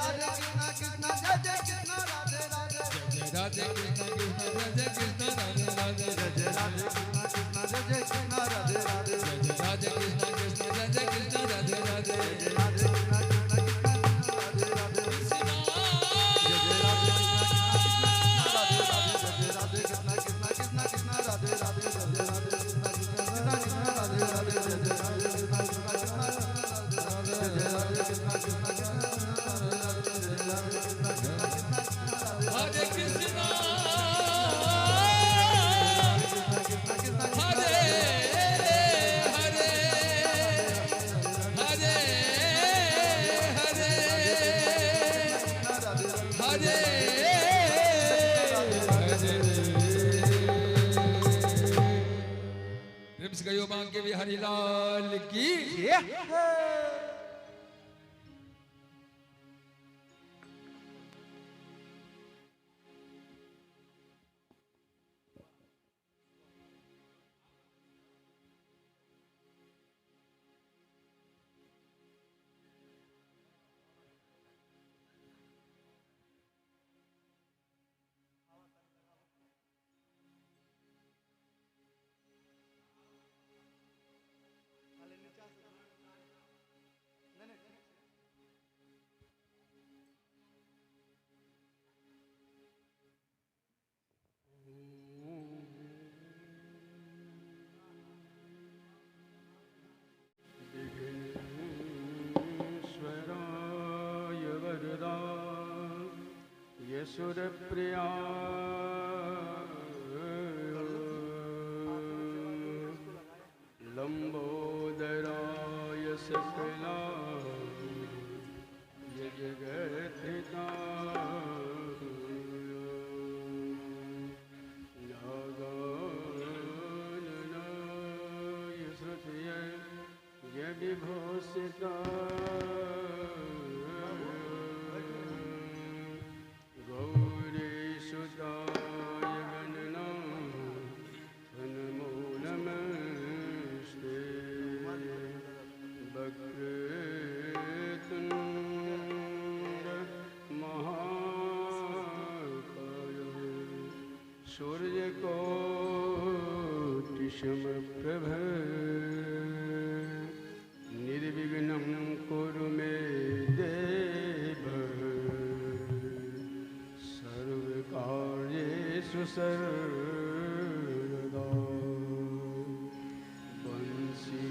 Radhe Krishna Krishna Radhe Krishna Radhe Radhe Jai Radhe Krishna Krishna Jai Jai Krishna Radhe Radhe Radhe Krishna Krishna Radhe Krishna Radhe Radhe Jai Radhe Krishna Krishna Radhe Radhe Jai Radhe Krishna Krishna Krishna Krishna Radhe Radhe Jai Radhe Krishna Krishna Krishna Krishna Radhe Radhe Jai Radhe Krishna Krishna Krishna Hare Krishna गयो मांग के बिहारी लाल की सुरप्रिया लंबोदराय सकला जगद्धिता नागाननाय श्रुतय विभूषिता सूर्य कोटि समप्रभ निर्विघ्नं कुरु मे देव सर्वकार्येषु सर्वदा वंशी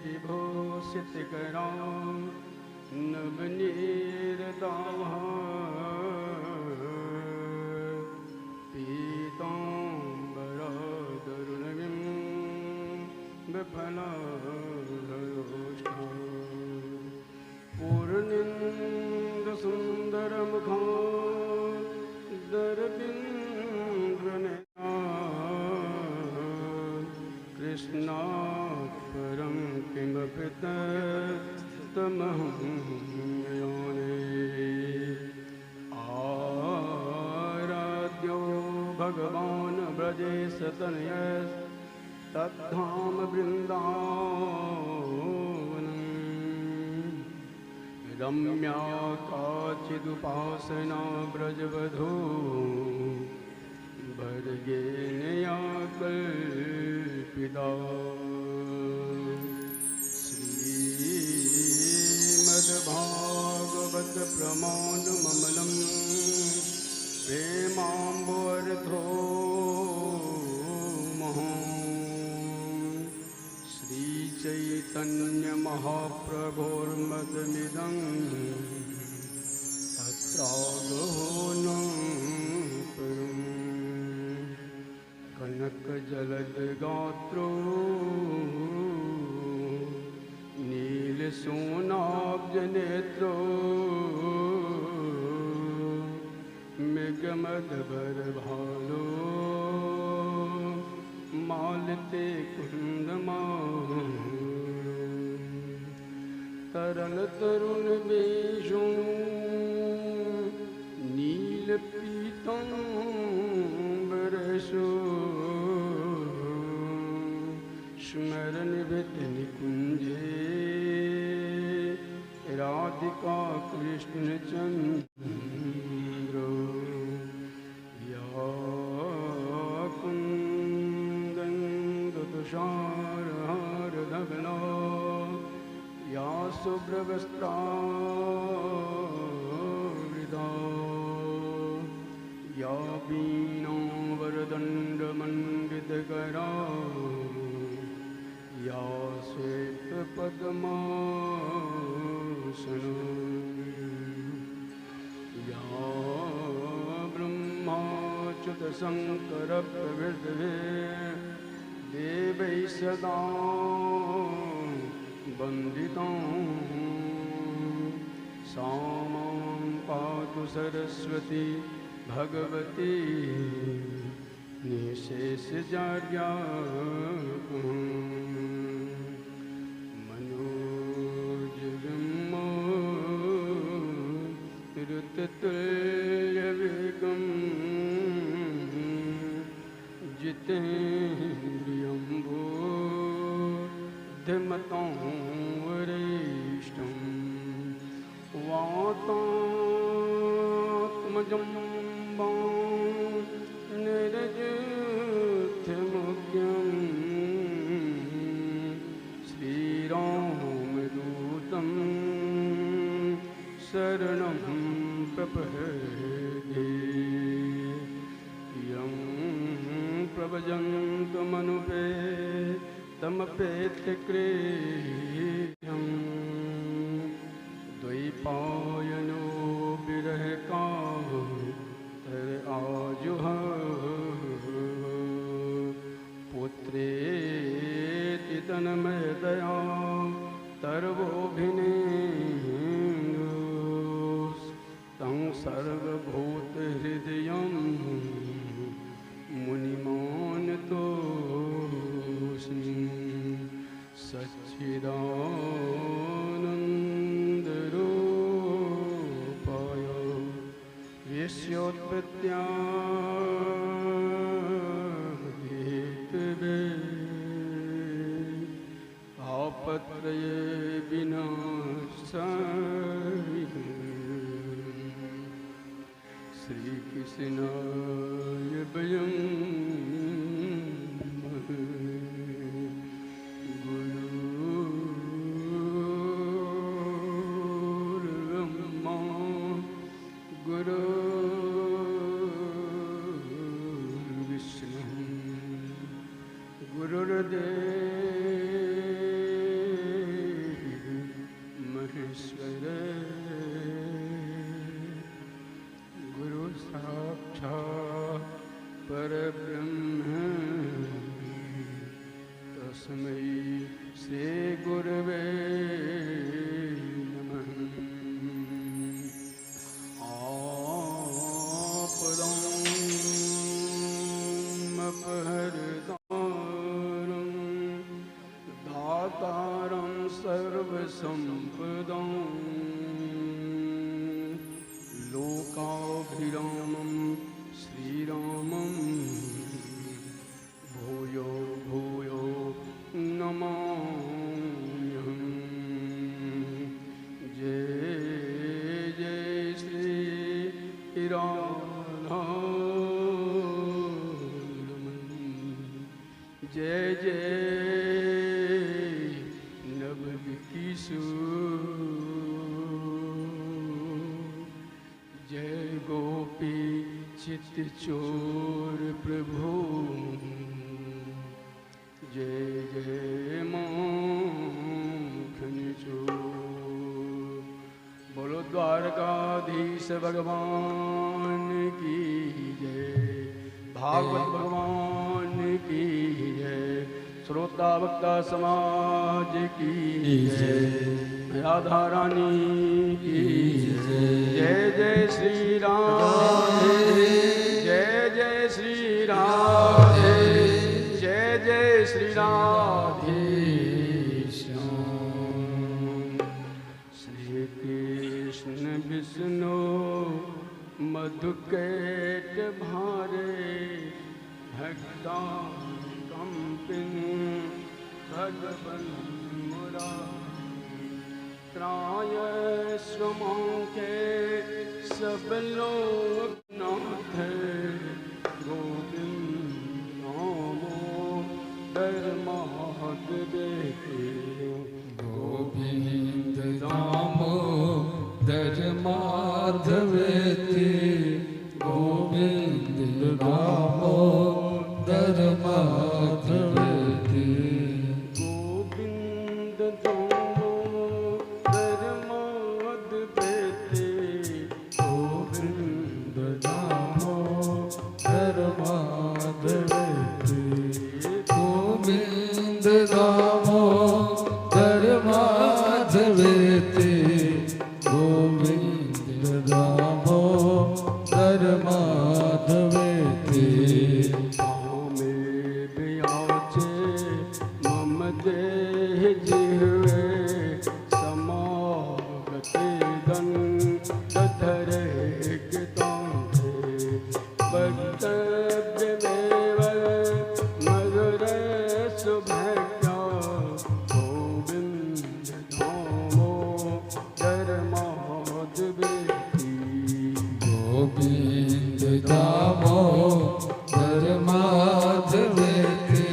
विभूषितकरा नवनीरदाः पूर्णेन्दु सुंदर मुखा दरबिंद्रनयना कृष्णात् परं किमपि तमहं याने आराध्यो भगवान् ब्रजेशतनयः तद्धाम वृन्दावनम् रम्या काचिदुपासना ब्रजवधू वर्गेनया कल्पिता श्रीमद्भागवत प्रमाणममलं प्रेमाम्बोरथो चैतन्य महाप्रभोर्मदमिदं तत्रागोनं परं कनकजलदगात्रो नीलसोनाब्जनेत्रो मृगमदभरभालो मालते कुंदमा तरल तरुण बेशों नील पीतांबरशो स्मरण निकुंजे राधिका कृष्ण चंद्र या कुंदन तुषार धवला या शुभ्रवस्त्रावृता या वीणा वरदण्डमण्डितकरा या श्वेतपद्मासना या ब्रह्माच्युतशङ्करप्रभृतिभिः देवैः सदा वन्दिता सा मां पातु सरस्वती भगवती निशेषजाड्या मनोजन्मरुततुल्यवेगं जितेन्द्रियं बुद्धिमतां वरिष्ठं वातात्मजं निरजमुख्यं श्रीरामदूतं शरणं प्रपद्ये यं प्रव्रजन्तमनुपेतमपेतकृत्यं द्वैपायनो विरहकातर आजुहाव पुत्रेति तन्मयतया तर्वोऽभिनेन्दु तं सर्वभूतहृदयं मुनिमानतोऽस्मि सच्चिदानन्दरूपाय विश्वोत्पत्त्यादिहेतवे आपत्रये विनाशाय श्रीकृष्णाय वयं गुरुर्ब्रह्मा गुरुर्विष्णुः गुरुर्देवो महेश्वरः गुरु साक्षात् परब्रह्म तस्मै श्री गुरवे नमः। आपदामपहर्तारं दातारं सर्वसम्पदां लोकाभिरामं श्रीरामं भूयो भूयो नमाम्यहम्। जय जय श्री राधारमण जय जय नवकिशोर जय गोपी चित्त चोर प्रभु जय जय मोहन चोर। बोलो द्वारकाधीश भगवान की जय, भागवत भगवान की जय, श्रोता वक्ता समाज की जय, राधा रानी की जय। जय जय श्री राधे जय जय श्री राधे जय जय श्री राधे श्याम। श्री कृष्ण विष्णु मधुकैट भारे भक्ता कंपिन भगवन मुरारी त्राय श्रमों सब लोग नाथ गोविंद नामो धर्माद्वे गोविंद नामो धर्माद्वेति गोविंद नामो धर्माद्वेति गोविंद नामो धर्माद्वेति गोविंद नामो धर्माद्वेति गोविंद नामो धर्माद्वेति गोविंद नामो धर्माद्वेति कामे व्याचे मम देह जिह्वे समागते दंडधरे कितांते वक्तव्यमेव मधुरसुभक्त्या गोविंद नामो धर्माद्वेति गोविंद नामो धर्माद्वेति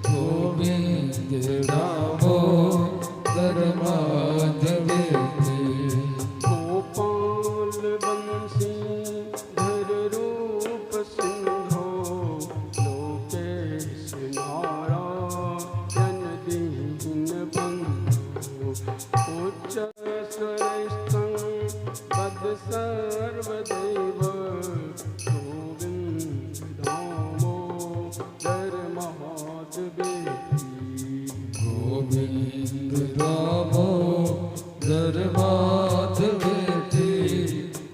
गोविंद नामो धर्माद्वेति गोपाल बंशी धर रूप सिंहो लोकेश नारायण दीन बंधु उच्च स्वरस्थं पद सर्वदेव गोविंद नामो धर्माद्वेति गोविंद नामो धर्माद्वेति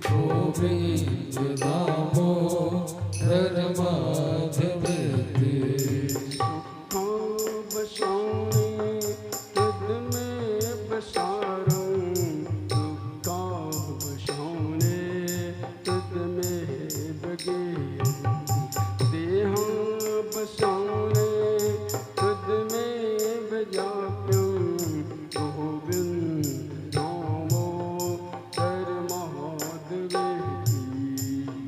गोविंद नामो धर्माद्वेति सुखावशानी तुद में बसारूं दुखावशाने तुद में बगे देहां बसाने तुद में बजाप्यूं गोविंद नामो धर्माद्वेति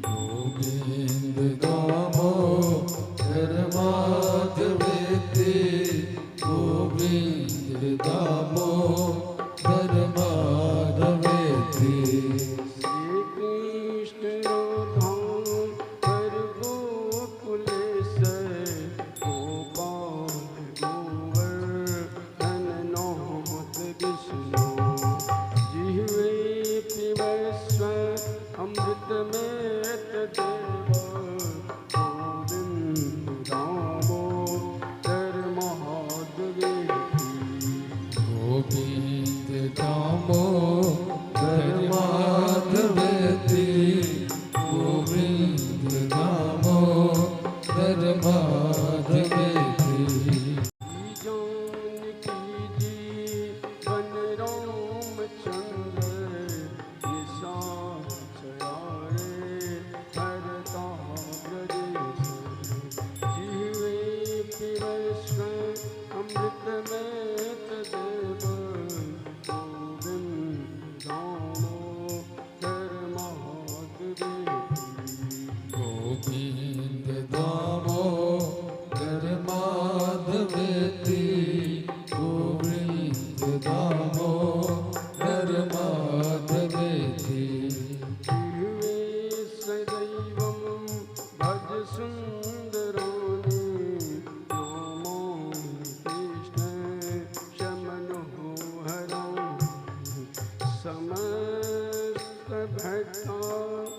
गोविंद नामो धर्माद्वेति गोविंद नामो धर्माद्वेति श्री कृष्ण धाम हर गोकुलेश गोपाल गोवर्धन नाथ विष्णु जिह्वे पिबस्व अमृत में तदेव गोविंद नामो धर्माद्वेति गोविंद नामो धर्माद्वेति गोविंद नामो धर्माद्वेति जानकी जी बन रामचंद्र निशाचरारे हरता ब्रजेश जिह्वे पिबस्व अमृत में तदेव गोविंद नामो धर्माद्वेति गोविंद नामो धर्माद्वेति गोविंद नामो धर्माद्वेति जिह्वे सदैवं भज सुन्दराणि नामानि कृष्ण शमनोहरं समस्तभक्तान्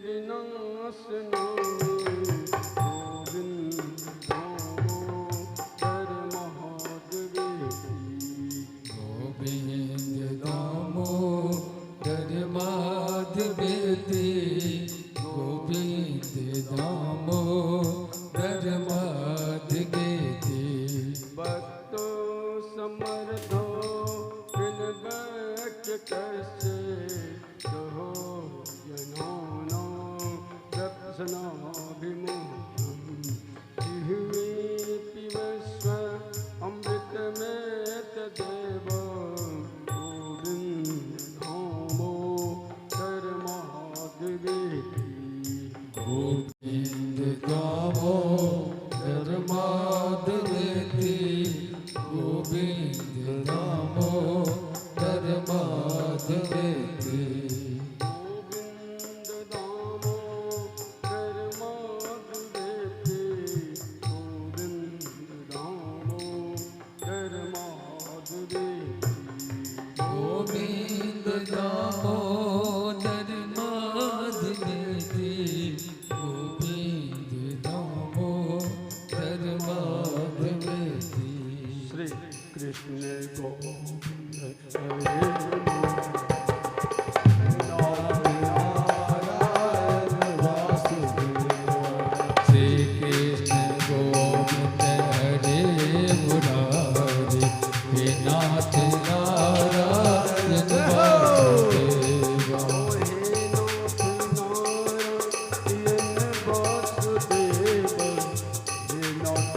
विनाशनानि गोविन्द नामो धर्माद्वेति गोविंद नामो धर्माद्वेति गोविंद नामो धर्माद्वेति भक्तो समर्थो बिनवक्य कस्य दहो जनानो दर्शनाभिमुखम् जिह्वे पिबस्व अमृत में तदेव कृष्ण गोविंद हरे श्री कृष्ण गोविंद हरे मुरारी हे नाथ नारायण वासुदेवा हे नाथ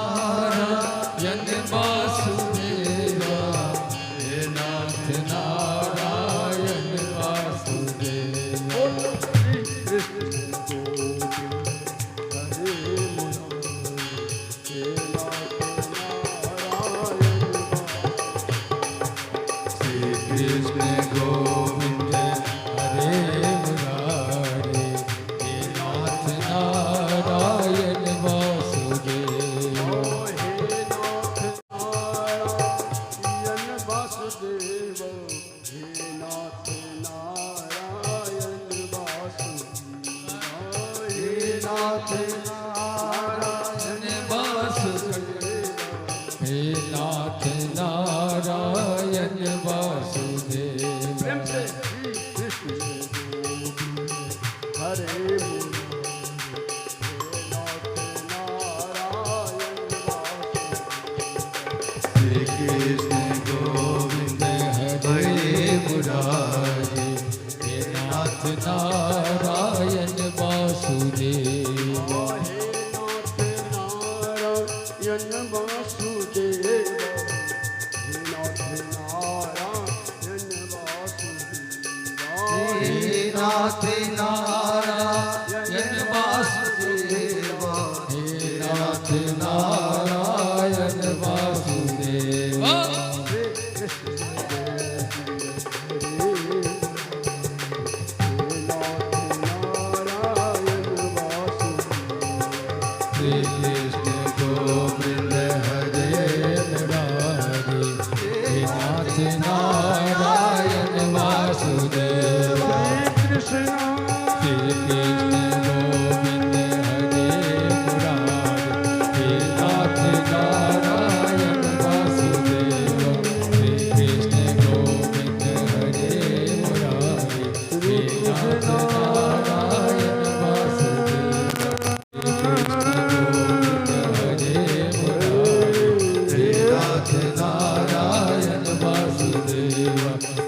नारायण वासुदेवा हे नाथ नारायण वासुदेवा श्री कृष्ण गोविंद हरे मुरारी हे नाथ नारायण वासुदेवा हे नाथ नारायण वासुदेव प्रेम से श्री कृष्ण हरे श्री कृष्ण गोविंद हरे मुरारी हे नाथ नारायण वासुदेव नाथ नारायण वासुदेवा हे नाथ नारायण वासुदेव श्री कृष्ण गोविंद हरे मुरारी हे नाथ नारायण वासुदेव श्री कृष्ण गोविंद हरे मुरारी हे नाथ नारायण वासुदेव श्री कृष्ण गोविंद हरे मुरारी हे नाथ नारायण वासुदेव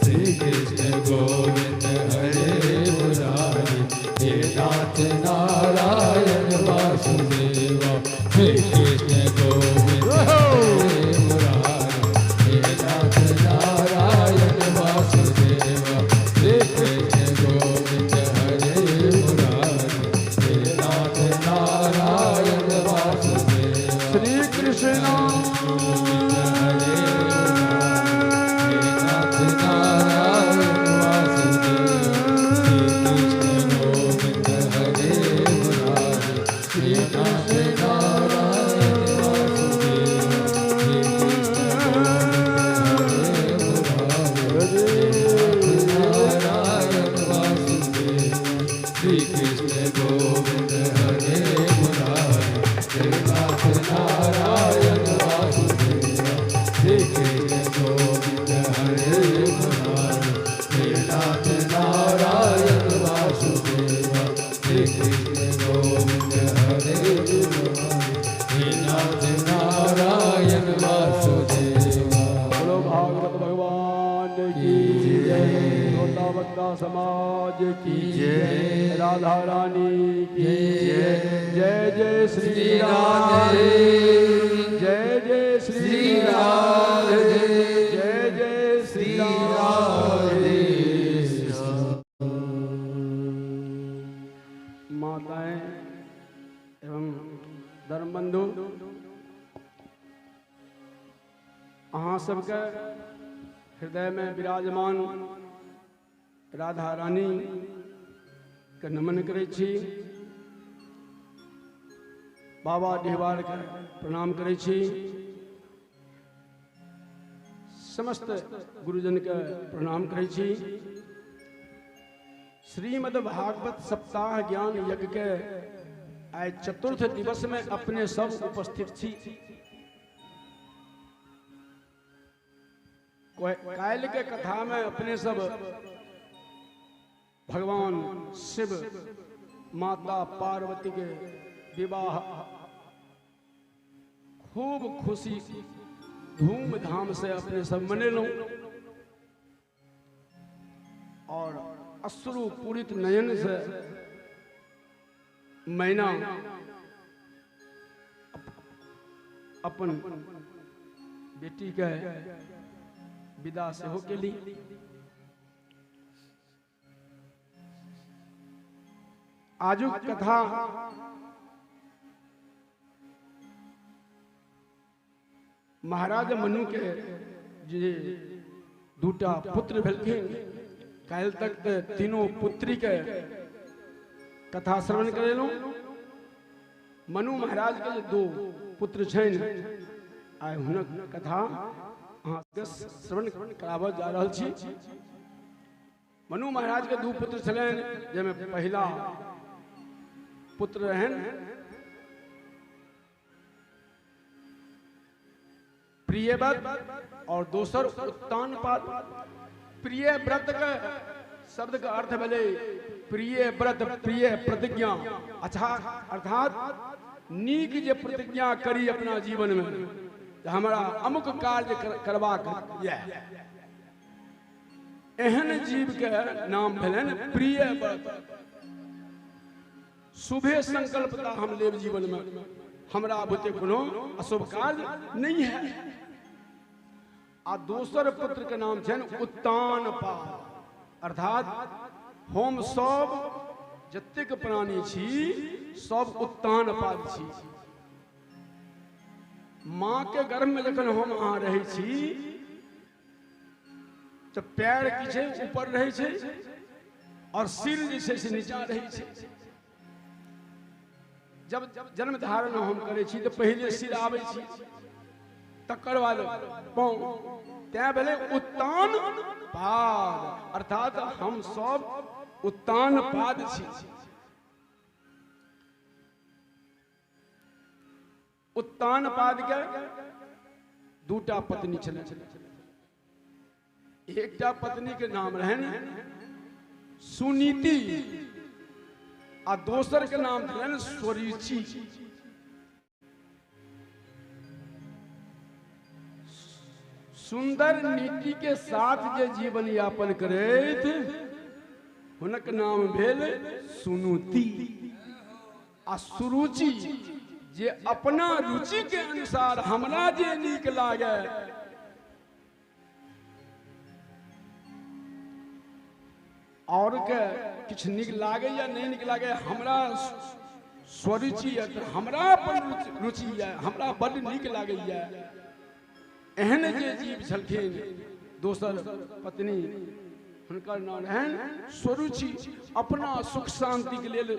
श्री कृष्ण गोविंद हरे मुरारी हे नाथ नारायण वासुदेव श्री कृष्ण गोविंद हरे मुरारी हे नाथ नारायण वासुदेव श्री कृष्ण गोविंद हरे मुरारी हे नाथ नारायण वासुदेव श्री कृष्ण गोविंद हरे हे नाथ नारायण वासुदेव श्री कृष्ण गोविंद हरे मुरारी हे नाथ नारायण वासुदेव श्री कृष्ण गोविंद हरे मुरारी हे नाथ नारायण वासुदेव श्री कृष्ण गोविंद हरे मुरारी हे नाथ नारायण वासुदेव श्री कृष्ण गोविंद हरे मुरारी हे नाथ नारायण वासुदेव बोलो भागवत भगवान की जय, श्रोता समाज की जय, राधा रानी की जय। जय जय श्री राधे, जय जय श्री राधे, जय जय श्री राधे। माताएं एवं धर्मबंधु, अहाँ सबके हृदय में विराजमान राधा रानी के नमन करै छी, बाबा डिहबार के प्रणाम करै छी, समस्त गुरुजन के प्रणाम करै छी। श्रीमद् भागवत सप्ताह ज्ञान यज्ञ के आइ चतुर्थ दिवस में अपने सब उपस्थित छी। काल के कथा में अपने सब भगवान शिव माता पार्वती के विवाह खूब खुशी धूमधाम से अपने सब मनेलो और अश्रु पूरित नयन से मैना अपन बेटी के विदा से हो के ली। आजुक कथा महाराज मनु के जे दूटा पुत्र भेलखिन, काल तक तीनों पुत्री के कथा श्रवण करेलू। मनु महाराज के दो पुत्र छन, आइ हुनक कथा अहाँके श्रवण कराबऽ जा रहल छी। मनु महाराज के दो पुत्र छलनि, जैमे पहिला पुत्र रहन प्रियव्रत और दोसर उत्तानपाद। प्रियव्रत के शब्द का अर्थ भेलै प्रिय व्रत, प्रिय प्रतिज्ञा। अच्छा, अर्थात नीक जे प्रतिज्ञा करी अपना जीवन में, हमारा अमुक कार्य करबाक यऽ, एहन जीव के नाम भेलन प्रिय व्रत। शुभे संकल्पता हम लेब जीवन में, हमरा बुते कोनो अशुभ कार्य नहीं है। आ दोसर पुत्र के नाम छन उत्तानपाद, अर्थात हम सब जतेक प्राणी छी सब उत्तानपाद छी। माँ के गर्भ में जखन हम अहाँ रहै छी तो पैर की छै ऊपर रहै छै और सिर जे छै से नीचा रहै छै। जब जन्म धारण हम करै छी तो पहले सिर आबै छी, तकर बाद पाँव, तैं भेलै उत्तान पाद, अर्थात हम सब उत्तान पाद छी। उत्तान पाद के दूटा पत्नी छल। एकटा पत्नी के नाम रहन सुनीति आ दोसर के नाम छलन स्वरूचि। सुंदर नीति के साथ जे जीवन यापन करैत हुनक नाम भेल सुनुति। आ सुरुचि जे अपना रुचि के अनुसार हमरा जे नीक लागे और के किछ नीक लागे या नहीं नीक लागे, हमरा स्वरुचि है, हमरा अपन रुचि है, हमरा बड़ नीक लागे है। एहन जे जीव छलखिन दोसर पत्नी, हुनकर नाम रहन स्वरुचि। अपना सुख शांति के लेल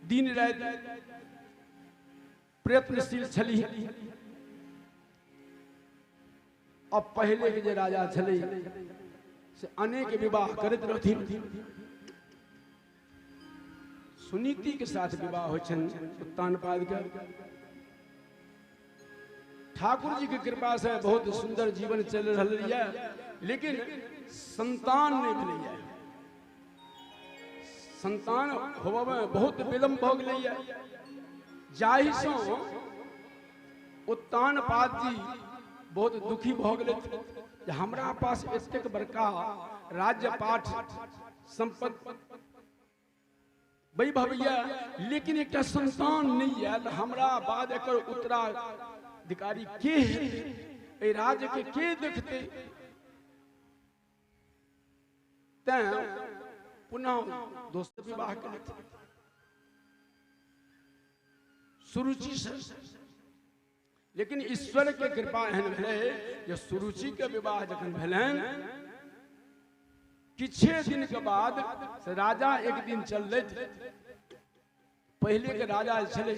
दिन राति प्रयत्नशील छली। अब पहले के जे राजा छले से अनेक विवाह करते रहथिन। सुनीति के साथ विवाह हो छन उत्तानपाद के। ठाकुर जी की कृपा से बहुत सुंदर जीवन चल रही है, लेकिन संतान नहीं मिली है। संतान होबे में बहुत विलंब भ गेलै है, जाहि सो उत्तानपाद जी बहुत दुखी भ गेलै। हमरा पास एतेक बड़का राज्य पाठ संपत्ति वैभव है, लेकिन एक संतान नहीं है। हमरा बाद एकर उत्तराधिकारी के है, राज्य के देखते। तैं पुनः दोस्त विवाह करते सुरुचि से। लेकिन ईश्वर के कृपा एहन भेलै जे सुरुचि के विवाह जखन भेलनि, किछे दिन के बाद से राजा एक दिन चलैत, पहले के राजा छलै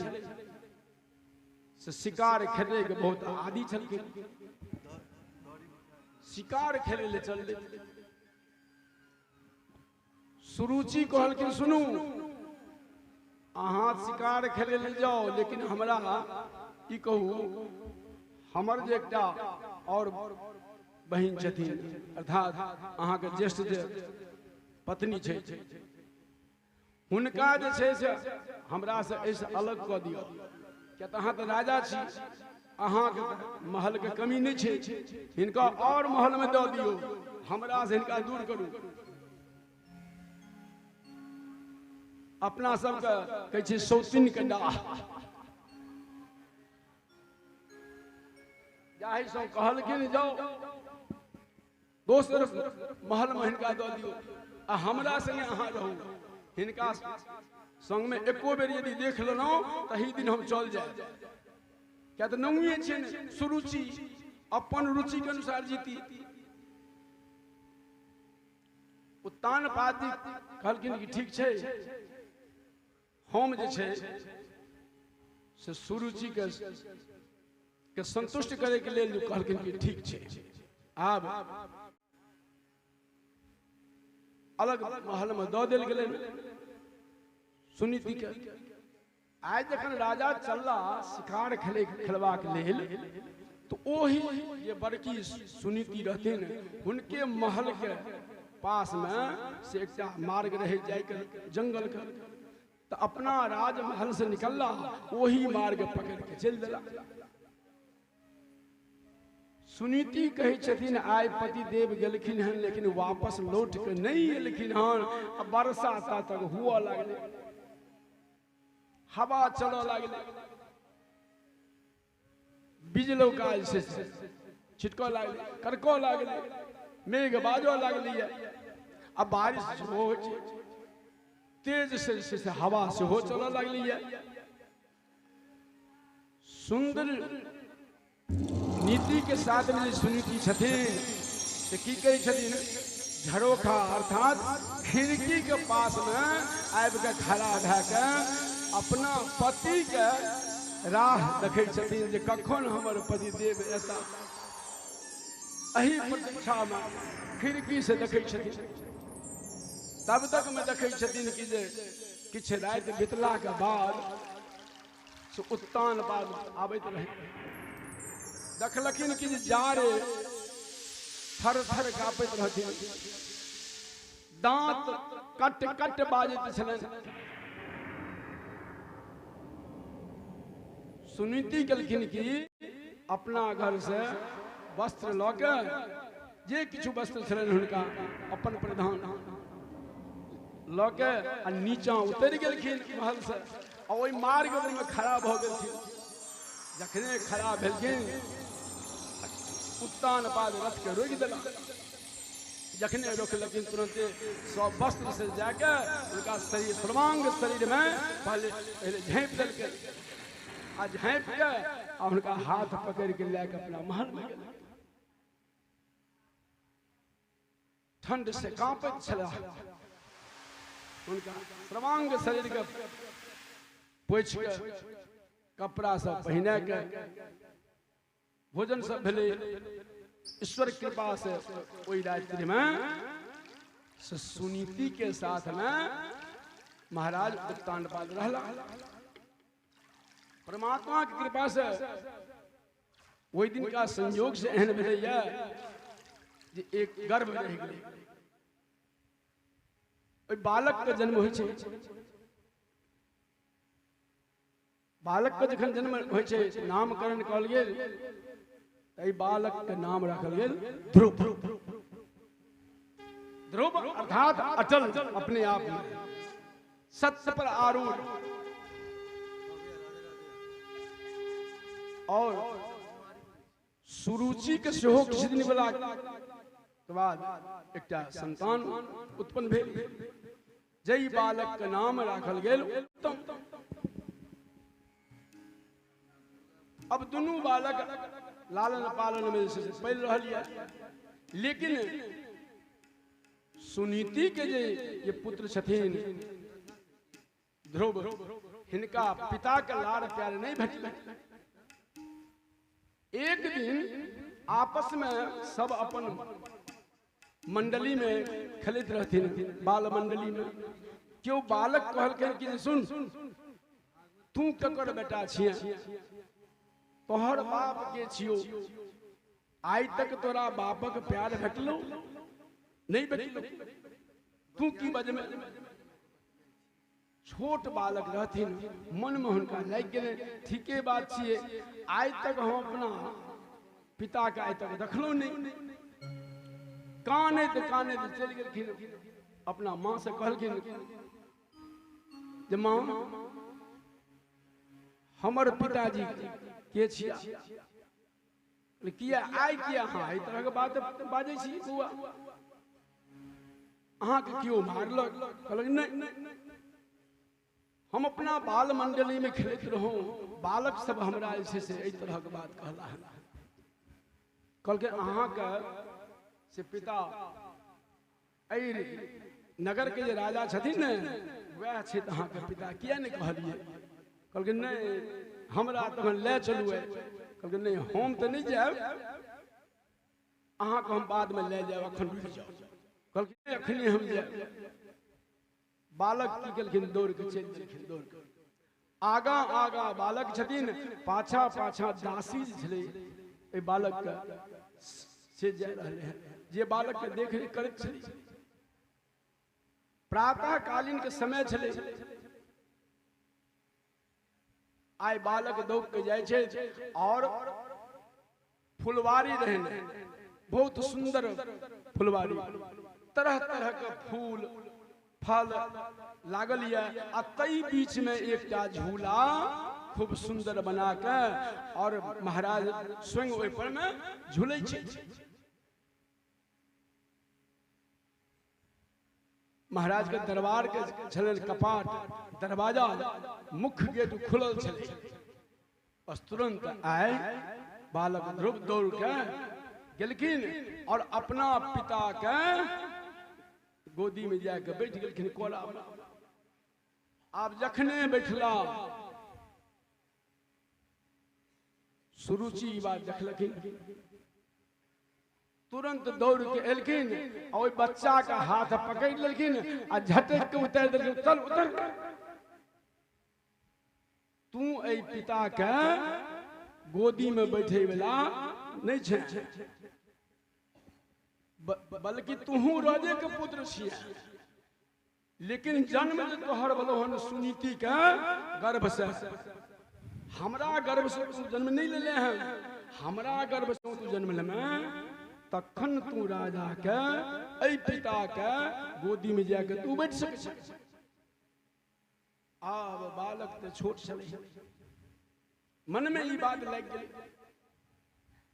से शिकार खेलै के बहुत आदी छलखिन। शिकार खेलै ले चललै। सुरुचि कहलखिन सुनू अहाँ शिकार खेले ले जाओ, लेकिन हमरा ई कहू, हमर जे एकटा और बहिन छथिन, अर्थात अहाँके ज्येष्ठ जे पत्नी छै, हुनका जे छै से हमरा से ऐसे अलग कऽ दियौ, किया तऽ अहाँ तऽ राजा छी, अहाँके महल के कमी नहीं छै, हिनका और महल में दऽ दियौ, हमरा से हिनका दूर करू। अपना सबके कहै छै सौतीन के डाह, जाहि सब कहलखिन जाओ दोसर महल में हिनका दऽ दियौ आ हमरा संगे अहाँ रहू, हिनका संग में एको बेर यदि देख लेलहुँ तही दिन हम चल जाए, क्या तो नौए छै ने, सुरुचि अपन रुचि के अनुसार जीती। उत्तान पाती कहलखिन कि ठीक छै, हम जे छै से सुरुचि के संतुष्ट करे के लेल कहलखिन कि ठीक छै, आब अलग महल में दऽ देल गेलै सुनीति के। आज जखन राजा चलला शिकार खेलबाक लेल, तो ओही जे बड़की सुनीति रहथिन, हुनके महल के पास में से एकटा मार्ग रहे जाय के जंगल के, तो अपना राजमहल से निकलला, वही मार्ग पकड़ के चल दिला। सुनीति कहे छथिन आय पति देव गेलखिन हन, लेकिन वापस लौट के नहीं एलखिन हन। अब वर्षा तक हुआ लगले, हवा चलो लगले, बिजलो काल से छिटको लगले, करको लगले, मेघ बाजो लगली है। अब बारिश हो तेज से हवा से हो चलो लगली है। सुंदर नीति के साथ में सुनीति छथिन तो की कहे छथिन, झरोखा अर्थात खिड़की के पास में आबि के खड़ा भए के अपना पति के राह देखे छथिन जे कखन हमर पति देव एता। एही प्रतीक्षा में खिड़की से देखे छथिन। तब तक में देखे छथिन कि जे किछ राति बितला के बाद से उत्तान बाद आबैत रहे। देखलखिन कि जारे थर थर कांपैत रहथिन, दांत कट कट बाजैत छलनि। सुनीति केलखिन कि अपना घर से वस्त्र लऽ के जे किछु वस्त्र छलनि हुनका अपन प्रधान लऽ के आ नीचा उतरि गेलखिन महल से, आ ओहि मार्ग में खड़ा भऽ गेलखिन। जखने खड़ा भेलखिन उत्तान बाद रथ के रोकि देला। जखने रोकलखिन तुरंते सब वस्त्र से जाके उनका शरीर सर्वांग शरीर में पहले झाँप देलकै आ झाँप के आ उनका हाथ पकड़ के लेके अपना महल में गेल। ठंड से कांपैत छला, उनका सर्वांग शरीर के पोछि के कपड़ा सब पहिने के भोजन सब भेले। ईश्वर कृपा से ओई रात्रि में से सुनीति के साथ में महाराज उत्तानपाद रहला। परमात्मा की कृपा से वही दिन का संयोग से एहन भेले जे एक गर्भ रह गेलै। ओई बालक के जन्म होइ छै। बालक के जखन जन्म होइ छै नामकरण कयल गेल। एहि बालक के नाम रखल गेल ध्रुव। ध्रुव अर्थात अटल अपने आप में, सत्य पर आरूढ़। और सुरुचि के सेहो किछु दिन भेला के बाद एकटा संतान उत्पन्न भेल। जई बालक के नाम राखल गेल उत्तम। अब दुनू बालक लालन पालन में पल रहल है, लेकिन सुनीति के जे ये पुत्र छथिन ध्रुव, हिनका पिता के लाड़ प्यार नहीं भेटल। एक दिन आपस में सब अपन मंडली में खेलैत रहथिन, बाल मंडली में। क्यों बालक कहलखिन कि सुन तू ककर बेटा छिए, तोहर बाप के छियो, आइ तक तोरा बापक प्यार भेटलो नहीं भेटलो, तू की बजमे। छोट बालक रहथिन, मन में हुनका लागि गेलै ठीके बात छिए, आइ तक हम अपना पिता के आइ तक देखलो नहीं। कानैत कानैत चलि गेलखिन, अपना माँ से कहलखिन जे माँ हमर पिताजी के छिया, किया आइ किया अहाँ एहि तरह के बात बाजै छी बौआ, अहाँके केओ मारलक? कहलक नहीं, हम अपना बाल मंडली में खेलैत रहूं, बालक सब हमरा जे से एहि तरह के बात कहला है। कहलकै अहाँके से पिता एहि नगर के जे राजा छथिन ने वह छै अहाँके पिता, किया नहीं कहलिए? कहलकै नहीं हमरा तखन ले चलू। कहलकै नहीं हम तो नहीं जाएब, अहाँके हम बाद में ले जाएब, अखन रुकि जाओ। कहलकै अखने हम जाएब। बालक की केलखिन, दौड़ के चलि गेलखिन, दौड़ के आगा आगा बालक छथिन, पाछा पाछा दासी छलै एहि बालक के से जा रहले हैं, जे बालक के देख रेख करैत छलै। प्रातः कालीन के समय छलै, आइ बालक दौड़ के जाइ छै और फुलवारी रहने, बहुत सुंदर फुलवारी, तरह तरह के फूल फल लागल ये, आ तई बीच में एकटा झूला खूब सुंदर बना के और महाराज स्वयं ओहि पर में झूलै छै। महाराज के दरबार के छलन कपाट, दरवाजा, मुख्य गेट खुलल छलै। बस तुरंत आए बालक ध्रुव दौड़ के गेलखिन और अपना पिता के गोदी में जाके बैठ गेलखिन कोला में। आब जखने बैठला सुरुचि ई बात देखलखिन, तुरंत दौड़ के एलखिन और बच्चा का हाथ पकड़ लेलखिन आ झटक के उतार देलखिन, चल उतर, तू ए पिता के गोदी में बैठे वाला नहीं छे, बल्कि तूहू राजे के पुत्र छियै, लेकिन जन्म जे तोहर भेलो हन सुनीति के गर्भ से, हमरा गर्भ से तू जन्म नहीं लेले हैं, हमरा गर्भ से तू जन्म लेमे तखन तू राजा के एहि पिता के गोदी में जाके तू बैठ सकै छै। आब बालक तो छोट छलै, मन में ई बात लग गेलै,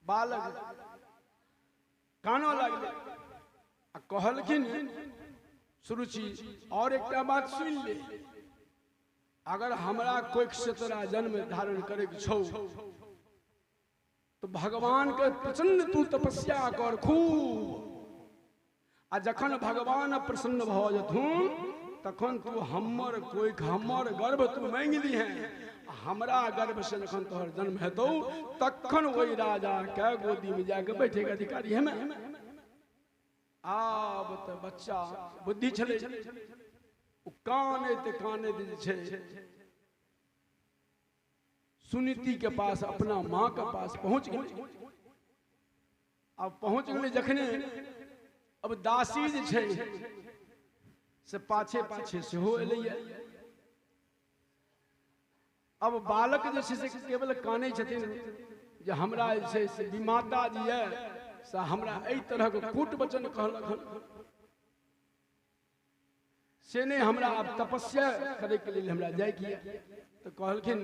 बालक कानो लगले आ कहलखिन सुरुचि और एकटा बात सुन ले, अगर हमरा कोख से तोरा जन्म धारण करे के छौ तो भगवान के प्रसन्न तू तपस्या कर खूब, आ जखन भगवान प्रसन्न भ जथुन तखन तू हमर कोख हमर गर्भ तू मांगि लीहे, हमरा गर्भ से जखन तोहर जन्म हेतौ तखन वही राजा के गोदी में जाके बैठे के अधिकारी है। आब तो बच्चा बुद्धि छले, कानैत कानैत जे छै सुनीति के पास, अपना माँ के पास पहुंच गए। अब पहुंच गए जखने, अब दासी जे छै से पाछे पाछे से हो एलैया। अब बालक जे छै से केवल कानै छथिन जे हमरा जे छै से विमाता जी है से हमरा एहि तरह के कूट वचन कहलक हन, से नहीं हमरा अब तपस्या करे के लिए हमरा जाय किया। तो कहलखिन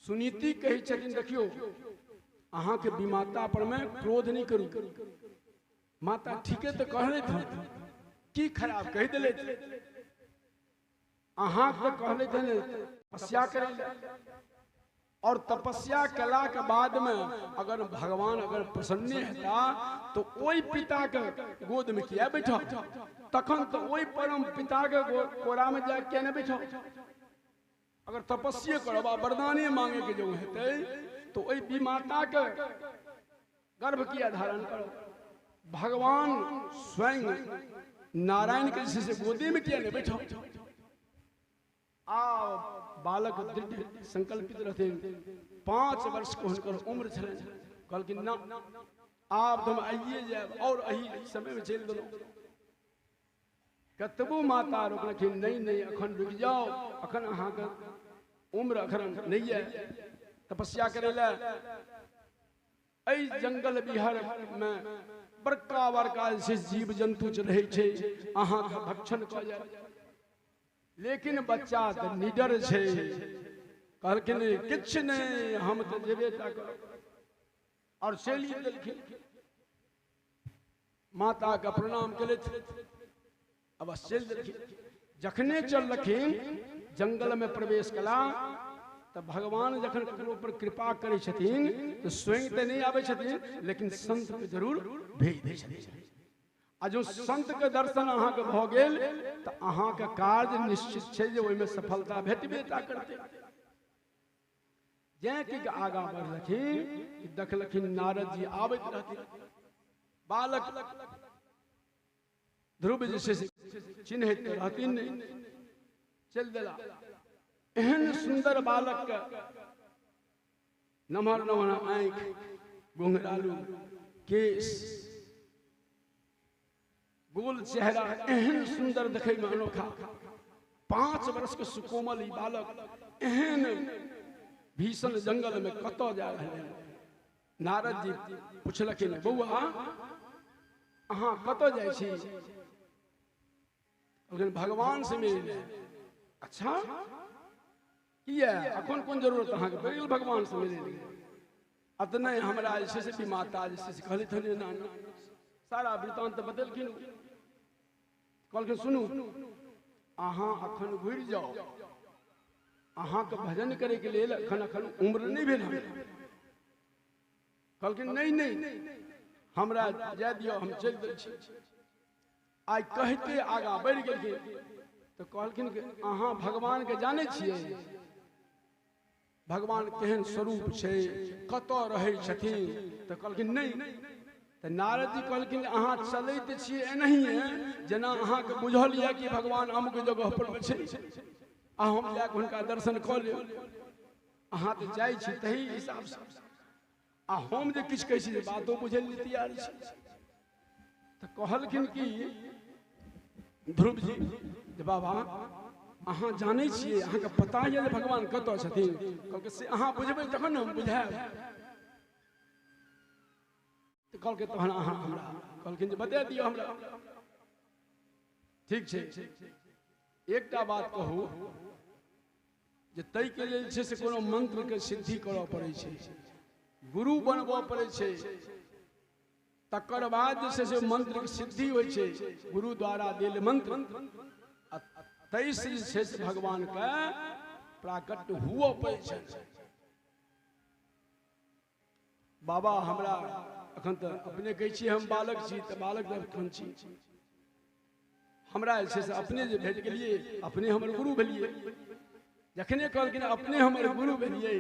सुनीति कही छथिन देखियो अहाँ के विमाता पर में क्रोध नहीं करू, माता ठीके तो कहले थे, की खराब कह दिले, अहाँ तो कहले थे तपस्या करे, और तपस्या कला के बाद में अगर भगवान अगर प्रसन्न हेता तो वही पिता के गोद में किया बैठा, तखन तो वही परम पिता के कोरा में जाके क्या नहीं बैठा। अगर तपस्या करो वरदाने मांगे के जो हेते तो वही विमाता के गर्भ किया धारण करो, भगवान स्वयं नारायण के जैसे गोदी में किया नहीं बैठा। आ बालक दृढ़ संकल्पित रहते 5 वर्ष को हुनकर उम्र छल कहलखिन ना आब तुम आइए जाए और अही समय में चल दिलो कतबो माता रोकलखिन नहीं अखन रुक जाओ अखन अहाँ के उम्र अखन नहीं है तपस्या करे ला जंगल बिहार में बड़का बड़का जीव जंतु रहे छे अहाँ के भक्षण क जाए लेकिन बच्चा तो निडर छे कहलखिन किछ नहीं हम तो जेबे ता और चली देलखिन माता का प्रणाम केले अब चल देलखिन जखने चलखिन जंगल में प्रवेश कला तब भगवान जखन ककरो पर कृपा करे छथिन तो स्वयं तो नहीं आवे छथिन लेकिन संत के जरूर भेज दे छथिन आ जो संत के दर्शन अहाँ के भ गेल तो अहाँ के कार्य निश्चित छे जे ओइ में सफलता भेटबे ता करते जे कि आगा बढ़लखिन देखलखिन नारद जी आबैत रहथिन बालक ध्रुव जैसे चिन्हित रहथिन चल देला एहन सुंदर बालक के नमहर नमहर आँख घुंघरालू केश गोल चेहरा एहन सुंदर देखे में अनोखा 5 वर्ष के सुकोमल ई बालक एहन भीषण जंगल में कत जा रहे नारद जी पूछलखिन बौआ अहाँ कत जाय छी भगवान से मिले अच्छा किया अखन कोन जरूरत अहाँ के भगवान से मिले अतने हमरा जैसे भी माता जैसे कहले थे ना सारा वृतांत बदलखिन कहलखिन सुनू अहाँ अखन घुर जाओ अहाँ के भजन करे के लिए अखन उम्र नहीं भेल कहलखिन नहीं हमरा जाय दियो हम चल दै छी आई कहते आगा बढ़ गेलखिन तो कहलखिन कि अहाँ भगवान के जाने छियै भगवान केहन स्वरूप छे कत रहे छथिन तो कहलखिन नहीं तो नारद जी कहलखिन अहाँ चलैत छियै एनाहिए जेना अहाँ के बुझल यऽ कि भगवान अमुक जगह पर छै आ हम जाके हुनका दर्शन कऽ लेब अहाँ तो जाइ छी तही हिसाब से आ हम जे किछु कहै छी जे बातो बुझै लेल तैयार छी तो कहलखिन कि ध्रुव जी जे बाबा अहाँ जानै छियै अहाँ के पता यऽ जे भगवान कतऽ छथिन कहलकै से अहाँ बुझबै तखन हम बुझायब तो कहलकै तहन अहाँ हमरा कहलखिन जे बता दियौ हमरा ठीक छै एकटा बात कहू जे तै के लेल छै से कोनो मंत्र के सिद्धि करऽ पड़ै छै गुरु बनबऽ पड़ै छै तकर बाद जे छै से मंत्र के सिद्धि होइ छै गुरु द्वारा देल मंत्र तै से जे छै से भगवान के प्राकट हुअ पड़ै छै बाबा हमरा अखन तो अपने कहै छी हम बालक छी तो बालक अखन छी हमरा जे छै से अपने जे भेट गेलियै अपने हमर गुरु भेलियै जखने कहलखिन अपने हमर गुरु भेलियै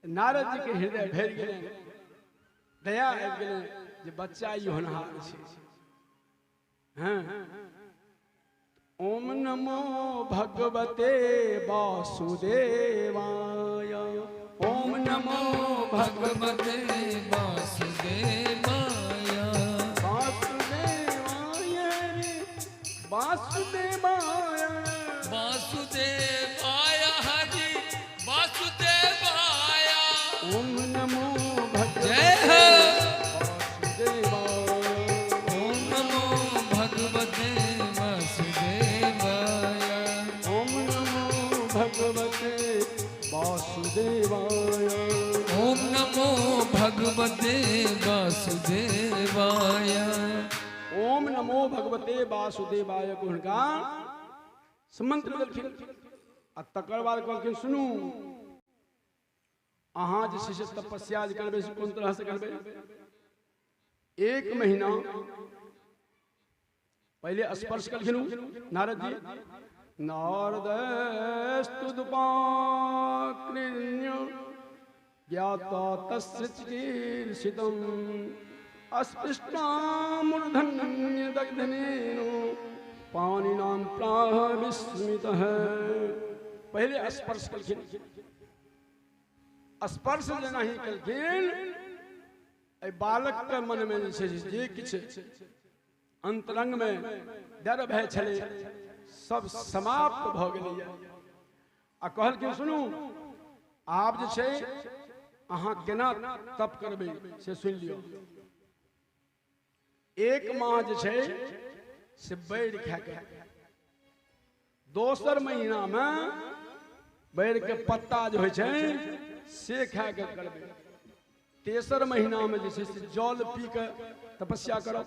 नारद जी के हृदय भरि गेलै दया आबि गेलै जे बच्चा ई होनहार छै हाँ ओम नमो भगवते वासुदेवाय ओम नमो भगवते वासुदेवाय वासुदेवाय वासुदेवाय हरि वासुदेवाय ओम नमो भगवते जय हो वासुदेवाय ओम नमो भगवते वासुदेवाय ओम नमो भगवते वासुदेवाय ओम नमो भगवते वासुदेवाय ओम नमो भगवते वासुदेवाय को हुनका मंत्र देलखिन आ तकर बाद कहलखिन सुनू अहाँ जे छै से तपस्या जे करबै से कोन तरह से करबै 1 महीना पहले स्पर्श करखिन नारद जी नारदस्तुदुपाकृण्य ज्ञाता तस्य चिकीर्षितम् अस्पृष्टामूर्धन्यदग्धनेन पाणिनां प्राह विस्मितः पहले स्पर्श कलखिन स्पर्श जेना ही कलखिन ए बालक के मन में जे किछ अंतरंग में डर भय छले सब समाप्त भ गेलै आ कहल कि सुनू आप जे छै अहाँ केना तप करबै से सुनि लियौ एक माह जे छै से बैर खा के दोसर महीना में बैर के पत्ता जो होइ छै से खा के करबै तेसर महीना में जे छै से जल पी के तपस्या करब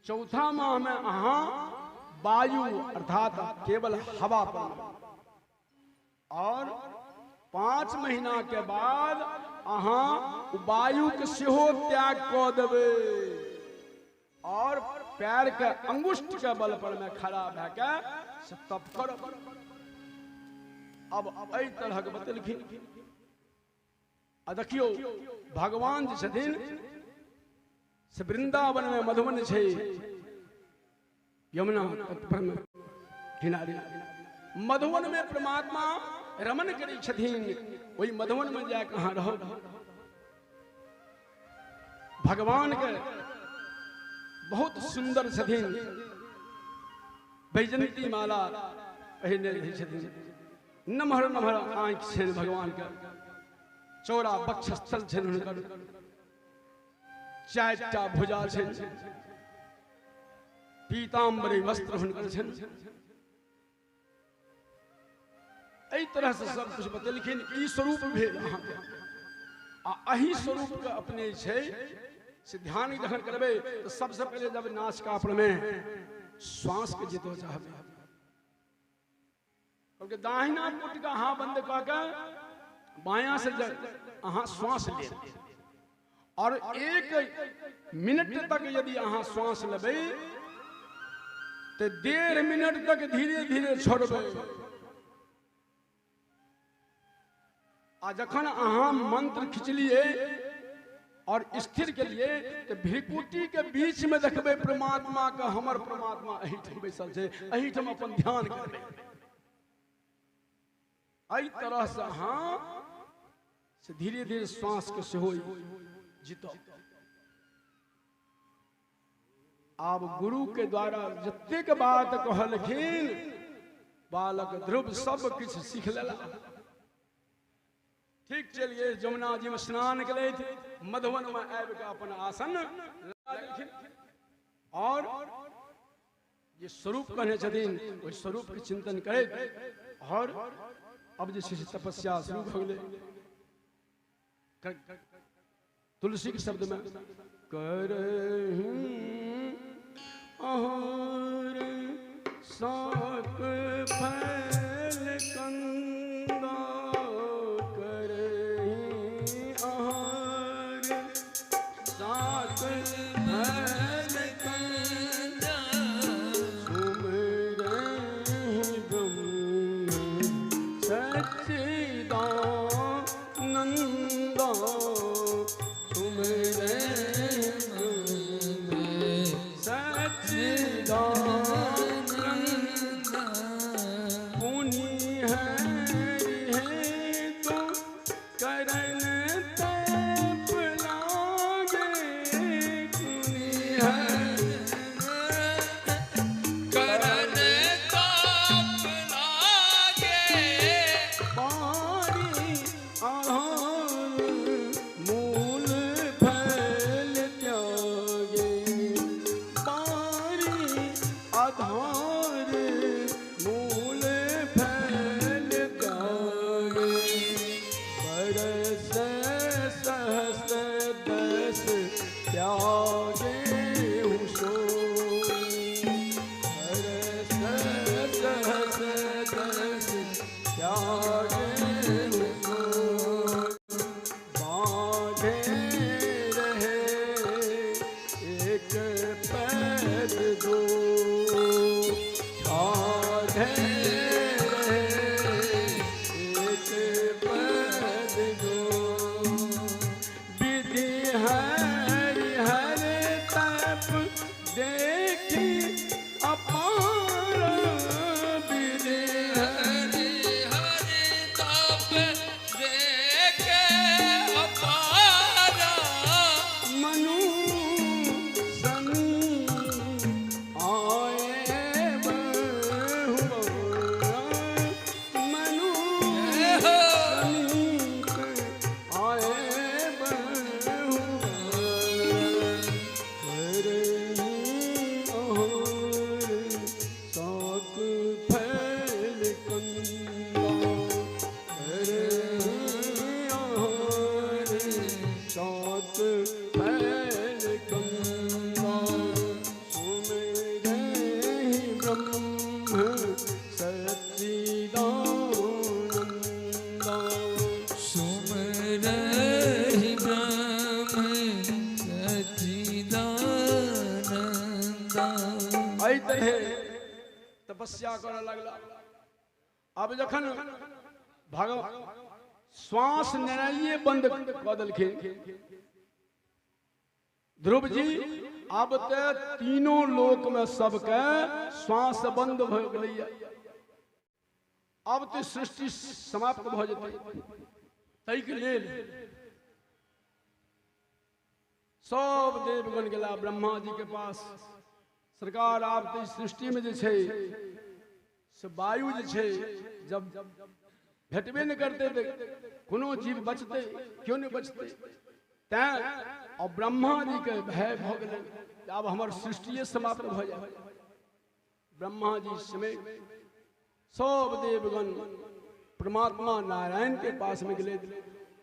चौथा माह में अहाँ वायु अर्थात केवल हवा पर और 5 महीना के बाद अहाँ वायु के सेहो त्याग कऽ देबै और पैर के अंगुष्ठ के बल पर में खड़ा भए के से तप करब अब एहि तरह के बतेलखिन आ देखियो भगवान जे छथिन से वृंदावन में मधुबन छै यमुना तट पर में किनारे मधुबन में परमात्मा रमन करै छथिन वही मधुबन में जाके कहाँ रहो भगवान के बहुत सुंदर छथिन वैजंती माला पहिने रहै छथिन नमहर नमहर आँखि छनि भगवान के चौड़ा वक्षस्थल छनि हुनकर 4टा भुजा छनि पीताम्बरी वस्त्र हुनकर छनि एहि तरह से सब कुछ बतेलखिन ई स्वरूप भेल अहाँके आ एही स्वरूप के अपने छै से ध्यान जखन करबै तो सबसे पहले जब नासिका पर में श्वास के जीतो चाहबै क्योंकि दाहिना पुट का अहाँ बंद कऽ के बायां से अहाँ श्वास ले और 1 मिनट तक यदि अहाँ श्वास लेबै तो 1.5 मिनट तक धीरे धीरे छोड़बै आ जखन अहाँ मंत्र खिंचलिए और स्थिर के लिए तो भ्रिकुटी के बीच में देखबै परमात्मा के हमर परमात्मा एहिठाम बैसल छै एहिठाम अपन ध्यान करबै एहि तरह से अहाँ से धीरे धीरे श्वास के सेहो जीतो आब गुरु के द्वारा जतेक बात कहलखिन बालक ध्रुव सब किछु सीख लेला ठीक चलिए जमुना जी में स्नान कले मधुबन में आबि के अपन आसन लगा देलखिन और ये स्वरूप कहने छथिन ओहि स्वरूप के चिंतन करैत और अब जे तपस्या शुरू भ गेलै तुलसी के शब्द में कर और साक फैल कंदा करऽ लगला। अब जखन भगवान श्वास लेनाइए बंद कऽ देलखिन ध्रुव जी, अब ते तीनों लोक में सबके श्वास बंद भ गेलैया। अब तो सृष्टि समाप्त भ जेतै। ताहि के लेल सब देवगण गेला ब्रह्मा जी के पास। सरकार आप तो सृष्टि में जे छै से वायु जे छै जब भेटबे नहीं करते तो कोनो जीव बचते, क्यों नहीं बचते? तैं और ब्रह्मा जी के भय भ गेलै अब हमर सृष्टि समाप्त भ जाए। ब्रह्मा जी समेत सब देवगण परमात्मा नारायण के पास में गए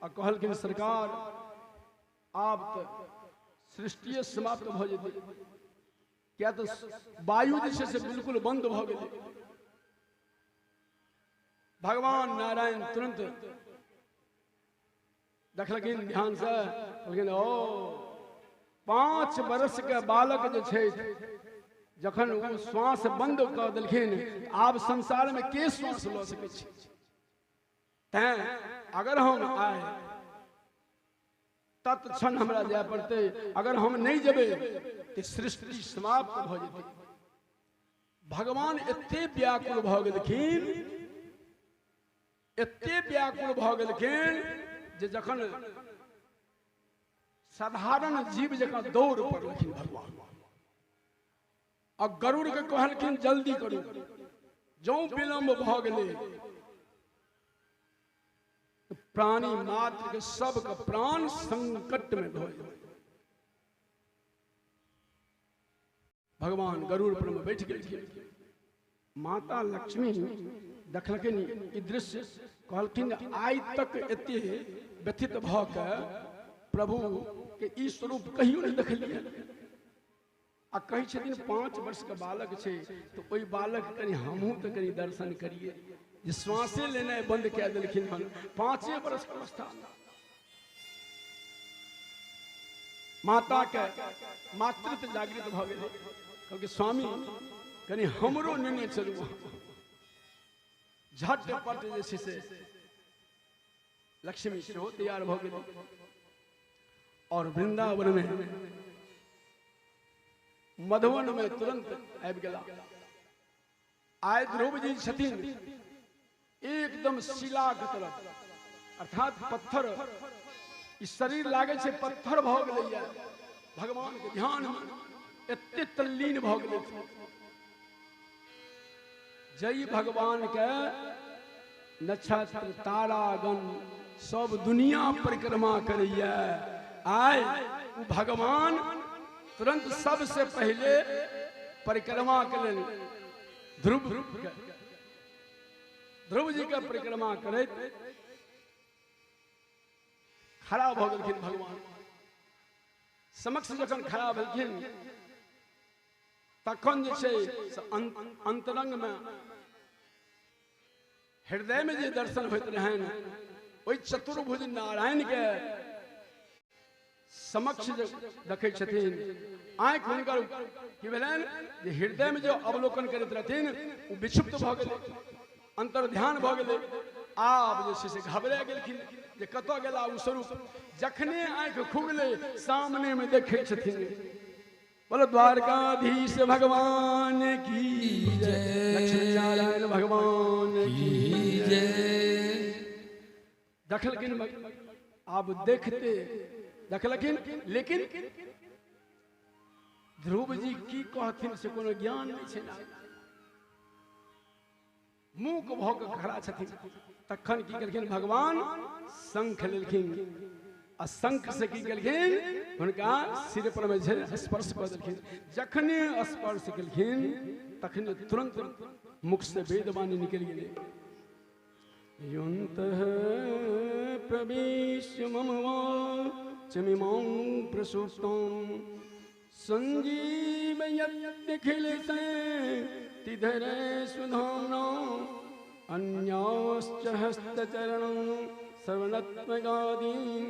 और कहलखिन सरकार आप तो सृष्टि समाप्त भ जेतै, क्या तो वायु जे से बिल्कुल बंद भ गेलै। भगवान नारायण तुरंत देखलखिन ध्यान से, कहलखिन ओ 5 वर्ष के बालक जे छै जखन वो श्वास बंद कर देलखिन, आब संसार में के श्वास ल सकै छै? तैं अगर हम आए तत्क्षण हमरा जाय पड़ते, अगर हम नहीं जेबै तो सृष्टि समाप्त भ जेतै। भगवान एते व्याकुल भ गेलखिन, एते व्याकुल भ गेलखिन जे जखन साधारण जीव जकां दौड़ पड़लखिन भगवान और गरुड़ के कहलखिन जल्दी करू। जो विलंब भ गेलै प्राणी मात्र के सबके प्राण संकट में भ गेलै। भगवान गरुड़ पर में बैठ गेलखिन। माता लक्ष्मी देखलखिन ई दृश्य, कहलखिन आइ तक एते व्यथित भ के प्रभु के ई स्वरूप कहियो नहीं देखलिए। आ कही छथिन 5 वर्ष के बालक छे तो ओई बालक कनी हमहू तो कनी दर्शन करिए। जे श्वासे लेना बंद कऽ देलखिन हन 5 वर्ष के अवस्था। माता के मातृत्व जागृत भ गेलै, कहलकै स्वामी कनी हमरो नेने चलू। झटपट जे छै से लक्ष्मी सेहो तैयार भ गेलै और वृंदावन में मधुवन में तुरंत आबि गेला। आय ध्रुव जी छथिन एकदम शिला के तरफ, अर्थात पत्थर, ई शरीर लागे छे पत्थर भ गेलैया। भगवान के ध्यान में एते तल्लीन भ गेलै। जय भगवान के नक्षत्र तारागण सब दुनिया परिक्रमा करैया। आय भगवान तुरंत सबसे पहले परिक्रमा करें ध्रुव जी का परिक्रमा करैत खड़ा भ गेलखिन। भगवान समक्ष जखन खड़ा भेलखिन तखन जे छै अंतरंग में हृदय में जे दर्शन होइत रहन, ओई चतुर्भुज नारायण के समक्ष देखे छथिन। आंख हुनकर की भेलन जे हृदय में जो अवलोकन करैत रहथिन वो विक्षिप्त भ गेलै, अंतर ध्यान भ गेलै। आब जे छै से घबरा गेलखिन जे कतऽ गेला ओ स्वरूप। जखने आंख खुगलै सामने में देखे छथिन। बोलो द्वारकाधीश भगवान की जय, लक्ष्मी नारायण भगवान की जय। देखलखिन आब देखते देखलखिन, लेकिन ध्रुव जी की कहथिन से कोनो ज्ञान नहीं छै। मूक भ के खड़ा छथिन। तखन की केलखिन भगवान शंख लेलखिन आ शंख से की केलखिन हुनका सिर पर में स्पर्श कऽ देलखिन। जखने स्पर्श केलखिन तखने तुरंत मुख से वेदवाणी निकल गेलै। योऽन्तः प्रवेश्य मम वाचमिमां प्रसुप्तां संजीवयत्यखिलशक्तिधरे सुधाम्ना अन्याश्च हस्तचरणं सर्वनत्मगादीन्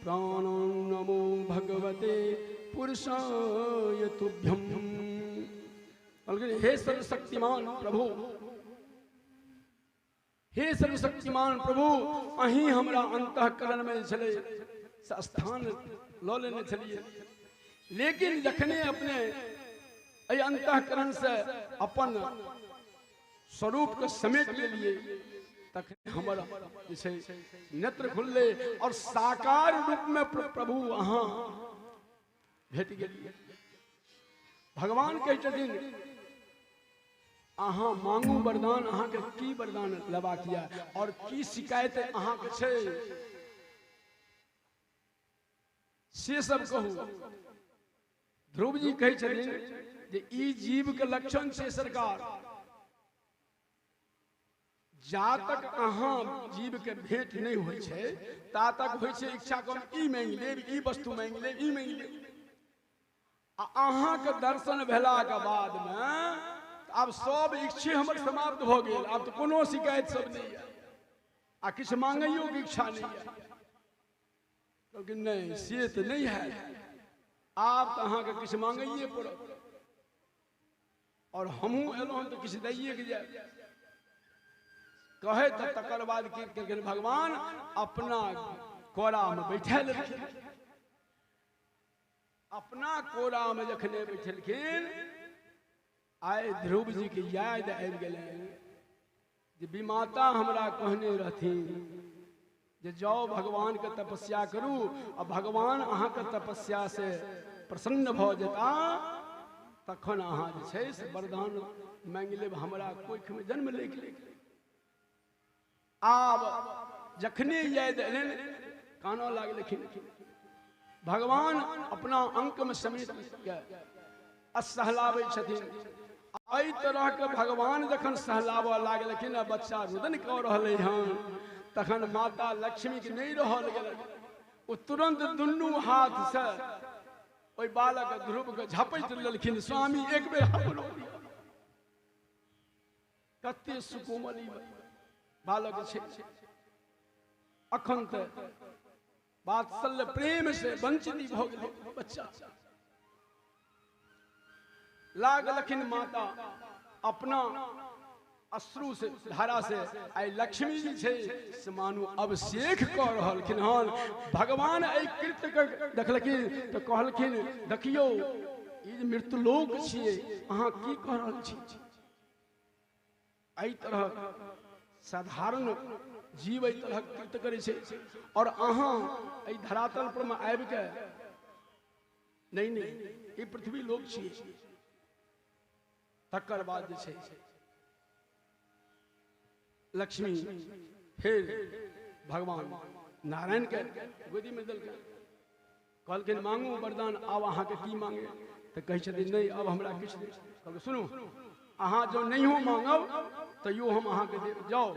प्राणं नमो भगवते पुरुषाय तुभ्यम्। हे सर्वशक्तिमान प्रभु हे सर्वशक्तिमान प्रभु अहीं हमरा अंतःकरण में छले स्थान लऽ लेने छलिए, लेकिन जखने अपने एहि अंतःकरण से अपन स्वरूप के समेट लेलिए तखन हमर जे छै नेत्र खुलले और साकार रूप में प्रभु अहाँ भेट गेलिए। भगवान कहै छथिन अहाँ मांगू वरदान, अहाँ के की वरदान लेबाक यऽ और की शिकायत अहाँ के छै से सब कहू। ध्रुव जी कहै छथिन जे ई जीव के लक्षण छै सरकार, जा तक अहाँ जीव के भेंट नहीं होइ छै ता तक होइ छै इच्छा कम ई मांग लेब, ई वस्तु मांग लेब, ई मांग लेब। अहाँ के दर्शन भेला के बाद में आब सब इच्छे हमर समाप्त भ गेल, आब तो कोनो शिकायत सब नहीं है, आ किछ मांगइयो के इच्छा नहीं है। क्योंकि नहीं से तो नहीं है, आब तो अहाँ के किछ मांगइए पड़त और हमहूँ एलहुँ तो किछ दैए के जाए कहे तो तकर बाद की केलखिन भगवान अपना कोरा में बैठा लेलखिन। अपना कोरा में जखने बैठलखिन आय ध्रुव जी के याद आबि गेलनि जे विमाता हमरा कहने रहथिन जे जाओ भगवान के तपस्या करू और भगवान अहाँ के तपस्या से प्रसन्न भ जेता तखन अहाँ जे छै से वरदान मांग लेब हमरा कोख में जन्म लेके लेके। आब जखने याद एलनि कानऽ लागलखिन। भगवान अपना अंक में समेट के सहलाबै छथिन। एहि तरह के भगवान जखन सहलाबऽ लागलखिन, बच्चा रुदन कऽ रहलै हन, तखन माता लक्ष्मी के नहीं रहल गेलनि। ओ तुरंत दुनू हाथ से ओहि बालक ध्रुव के झपैत लेलखिन, स्वामी एक बेर हमरो दिअ। कते सुकोमल बालक छै, अखन तक वात्सल्य प्रेम से वंचित भ गेलै बच्चा। लागलखिन माता अपना अश्रु से धारा से आई लक्ष्मी जी छै से मानू अभिषेक कऽ रहलखिन हन। भगवान एहि कृत्य के देखलखिन तो कहलखिन देखियौ ई मृत्युलोक छियै, अहाँ की कऽ रहल छी। एहि तरह साधारण जीव एहि तरह कृत्य करै छै और अहाँ एहि धरातल पर में आबि के नहीं ई पृथ्वी लोक छियै। तकर बाद जे छै लक्ष्मी फिर भगवान नारायण के गोदी में देलकै, कहलखिन मांगू वरदान, आब अहाँ के की मांगे। तो कहै छथिन नहीं अब हमरा किछु दे। कहलकै सुनू अहाँ जो नहीं हो मांगब तो यो हम अहाँ के दे जाओ,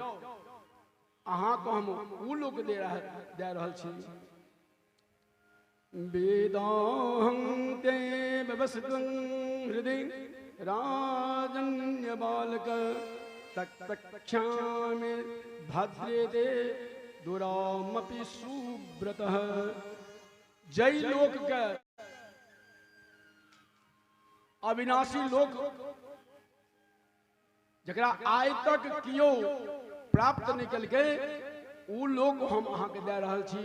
अहाँ को हम उ लोग दे रहल छी। वेदाहं ते व्यवसितं हृदय राजन्य बालक तक्षामि भद्रेते दुरामपि सुव्रतः। जय लोक के अविनाशी लोक जकरा आइ तक कियो प्राप्त नहीं कलकै उ लोक हम अहाँ के दे रहल छी।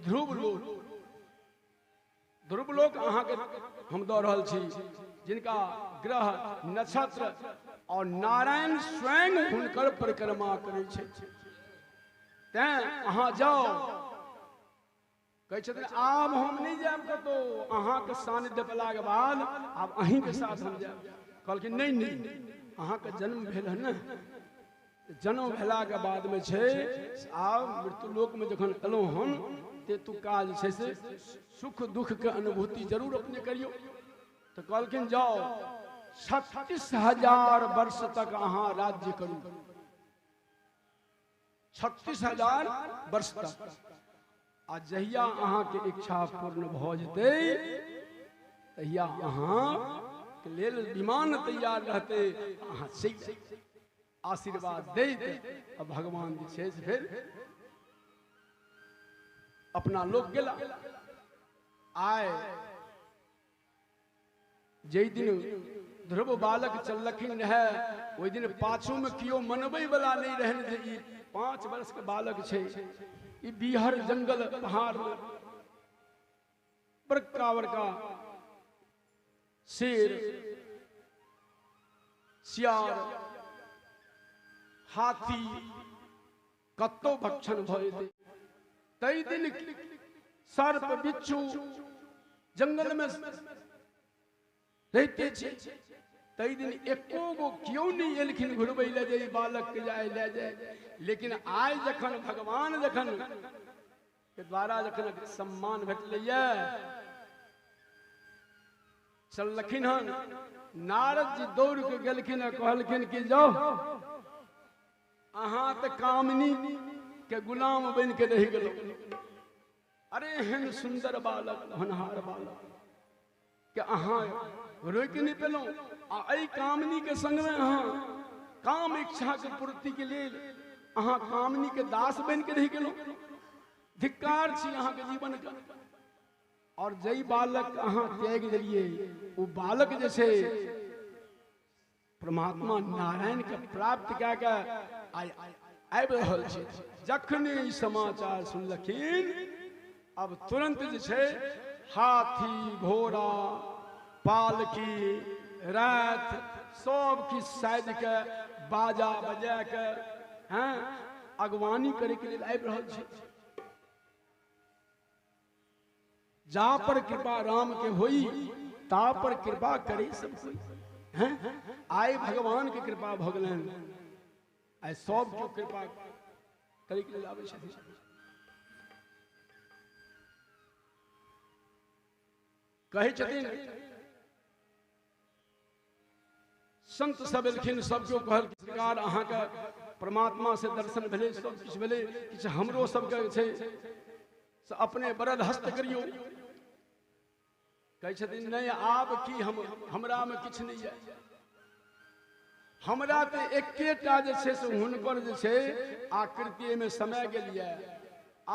ध्रुव लोक, ध्रुव लोक अहाँ के हम दऽ रहल छी, जिनका ग्रह नक्षत्र और नारायण स्वयं हुनकर परिक्रमा करै छै। तैं अहाँ जाओ। कहै छथिन आब हम नहीं जायब कतौ, अहाँ के सानिध्य पेला के बाद आब अहीं के साथ हम जायब। कहलखिन नहीं नहीं अहाँ के जन्म भेल है न, जन्म भेला के बाद में छै आब मृत्युलोक में जखन एलहुँ हन ते तू काज छै से सुख दुख के अनुभूति जरूर अपने करियो। तो कहलखिन जाओ 36,000 वर्ष तक अहाँ राज्य करू, 36,000 वर्ष तक। आ जहिया अहाँ के इच्छा पूर्ण भ जेतै तहिया अहाँ के लेल विमान तैयार रहते, अहाँ चलि आशीर्वाद दैत। अब भगवान जी छै से फिर अपना लोक गेला। आय जै दिन ध्रुव बालक चललखिन है ओहि दिन पाछू में कियो मनबै वाला नहीं रहन जे ई 5 वर्ष के बालक छे ई बिहार जंगल पहाड़ में बड़का बड़का शेर सियार हाथी कत्तो भक्षण भय दे तई दिन सर्प बिच्छू जंगल में रहते छे तई दिन एको गो क्यों नहीं एलखिन घुरबै ले जाई बालक के जाए ले जाए लेकिन आय जखन भगवान जखन के द्वारा जखन सम्मान भेटलैया चलखिन हन नारद जी दौड़ के गेलखिन आ कहलखिन कि जाओ अहाँ तो कामनी के गुलाम बन के रह गेलो अरे एहन सुंदर बालक होनहार बालक के अहाँ रोक नहीं पेलो आ एहि कामनी के संग में अहाँ काम इच्छा के पूर्ति के लिए अहाँ कामनी के दास बन के रह गेलो धिक्कार छी अहाँ के जीवन का और जई बालक अहाँ त्याग दिलिए वो बालक जैसे परमात्मा नारायण के प्राप्त क्या क्या आबि रहल छै जखने ई समाचार सुनलखिन अब तुरंत जे छै हाथी घोड़ा पालकी रात सब किछ साज के बाजा बजा के हैं अगवानी करे के लिए आबि रहल छै जा पर कृपा राम के होई ता पर कृपा करे सब कोई हैं आय भगवान के कृपा भगलन आय सब के कृपा करे के लिए आवे छथि कहे छथिन संत सब एलखिन सब के कहल सरकार अहाँ के परमात्मा से दर्शन भेले सब किछ भेले किछ हमरो सब के छै से अपने बरद हस्त करियो कहे छथिन नहीं आब की हमरा में किछ नहीं है हमरा तो एकेटा जे छै से हुनकर जे छै आकृति में समय गेलिए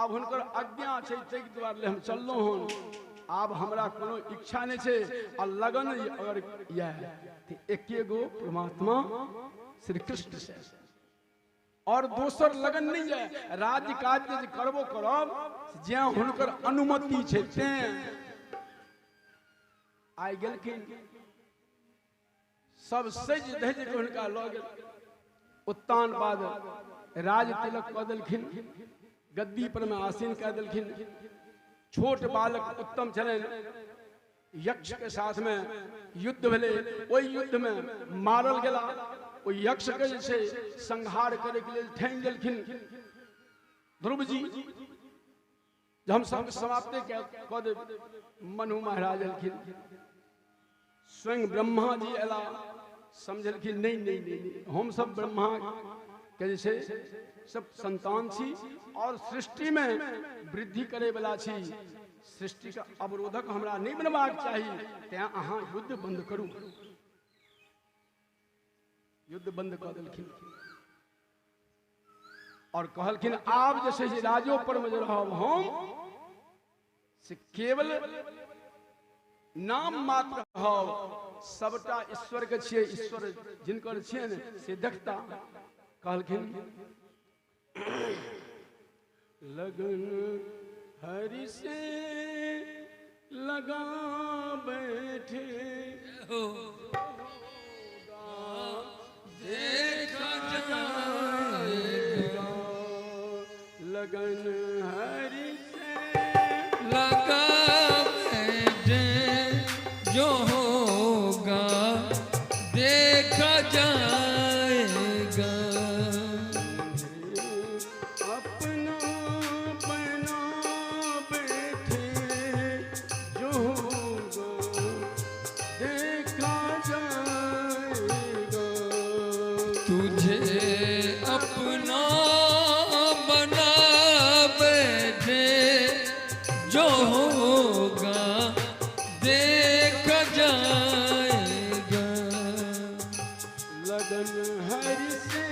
आब हुनकर आज्ञा छै ताहि दुआरे हम चललो हन आब हमरा कोनो इच्छा नहीं छै आ लगन अगर यह एके गो परमात्मा श्री कृष्ण से और दोसर लगन नहीं है राज्य काज जे करबो करब जे हुनकर अनुमति छै तें आइ गेलखिन सब सज धज के हुनका लऽ गेल उत्तान बाद राज तिलक कऽ देलखिन गद्दी पर में आसीन कऽ देलखिन छोट बालक उत्तम छलनि यक्ष के साथ में युद्ध भेले ओहि युद्ध में मारल गेला ओ यक्ष के जे छै संहार करे के लेल ठानि लेलखिन ध्रुव जी जब हम सब समाप्ते कऽ देब मनु महाराज एलखिन स्वयं ब्रह्मा जी एला समझलखिन नहीं नहीं नहीं हम सब ब्रह्मा के जे छै सब संतान छी और सृष्टि में वृद्धि करे वाला छी सृष्टि का अवरोधक हमरा नहीं बनबाक चाहिए तें अहाँ युद्ध बंद करू युद्ध बंद कऽ देलखिन और कहलखिन आब जे छै राजो पर में रहब हम से केवल नाम मात्र रहब सबटा ईश्वर के छियै ईश्वर जिनकर छियै ने से देखता कहलखिन लगन हरि से लगा बैठे हो देखा जाएगा लगन हरि से लगा बैठे जो होगा देखा जाएगा अपना बना बैठे जो होगा देखा जाएगा तुझे अपना बना बैठे जो होगा देखा जाएगा लगन हरि से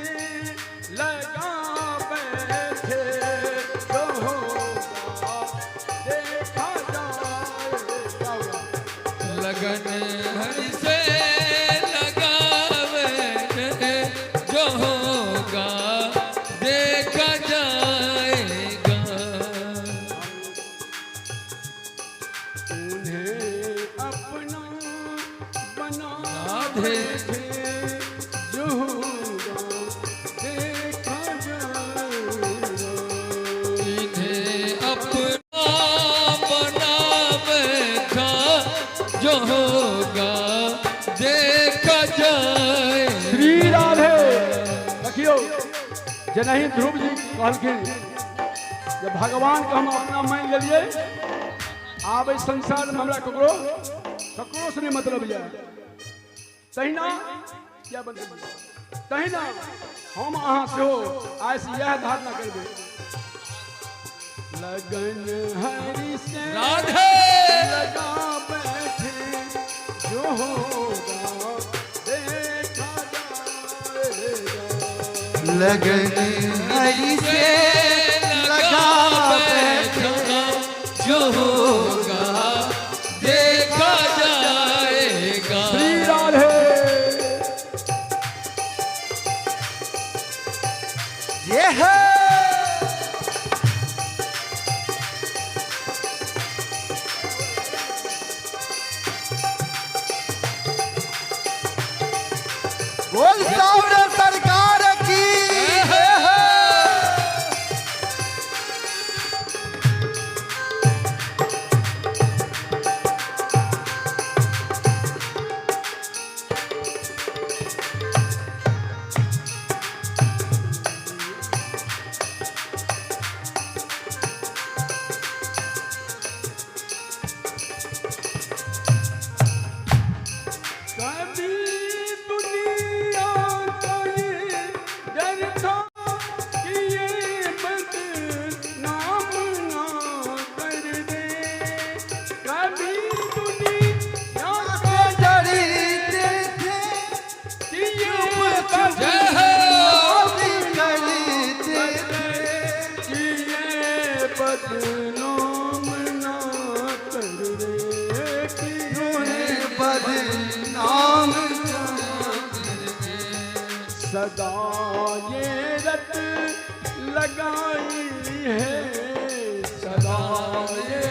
लगा बैठे जो होगा देखा जाएगा लगन हरि से लगा बैठे जो होगा देखा जे नहीं ध्रुव जी कहलखिन जब भगवान के हम अपना मान लेलिए आब इस संसार में हमरा ककरो से नहीं मतलब है तहिना क्या बनते तहिना हम अहाँ से हो आज से यह धारणा करबे लगन हरि से राधे लगा बैठे जो होगा देखा जाएगा लगन हरि से लगा बैठे जो होगा देखा जाएगा। श्री राधे ये है बोल सावरे सरकार की कभी दुनिया का ये डर था कि ये बदनाम ना कर दे कभी दुनिया का डरते थे कि ये करते कि ये बदनाम ना कर दे कि ये बदनाम सदा ये रट लगाई है सदा ये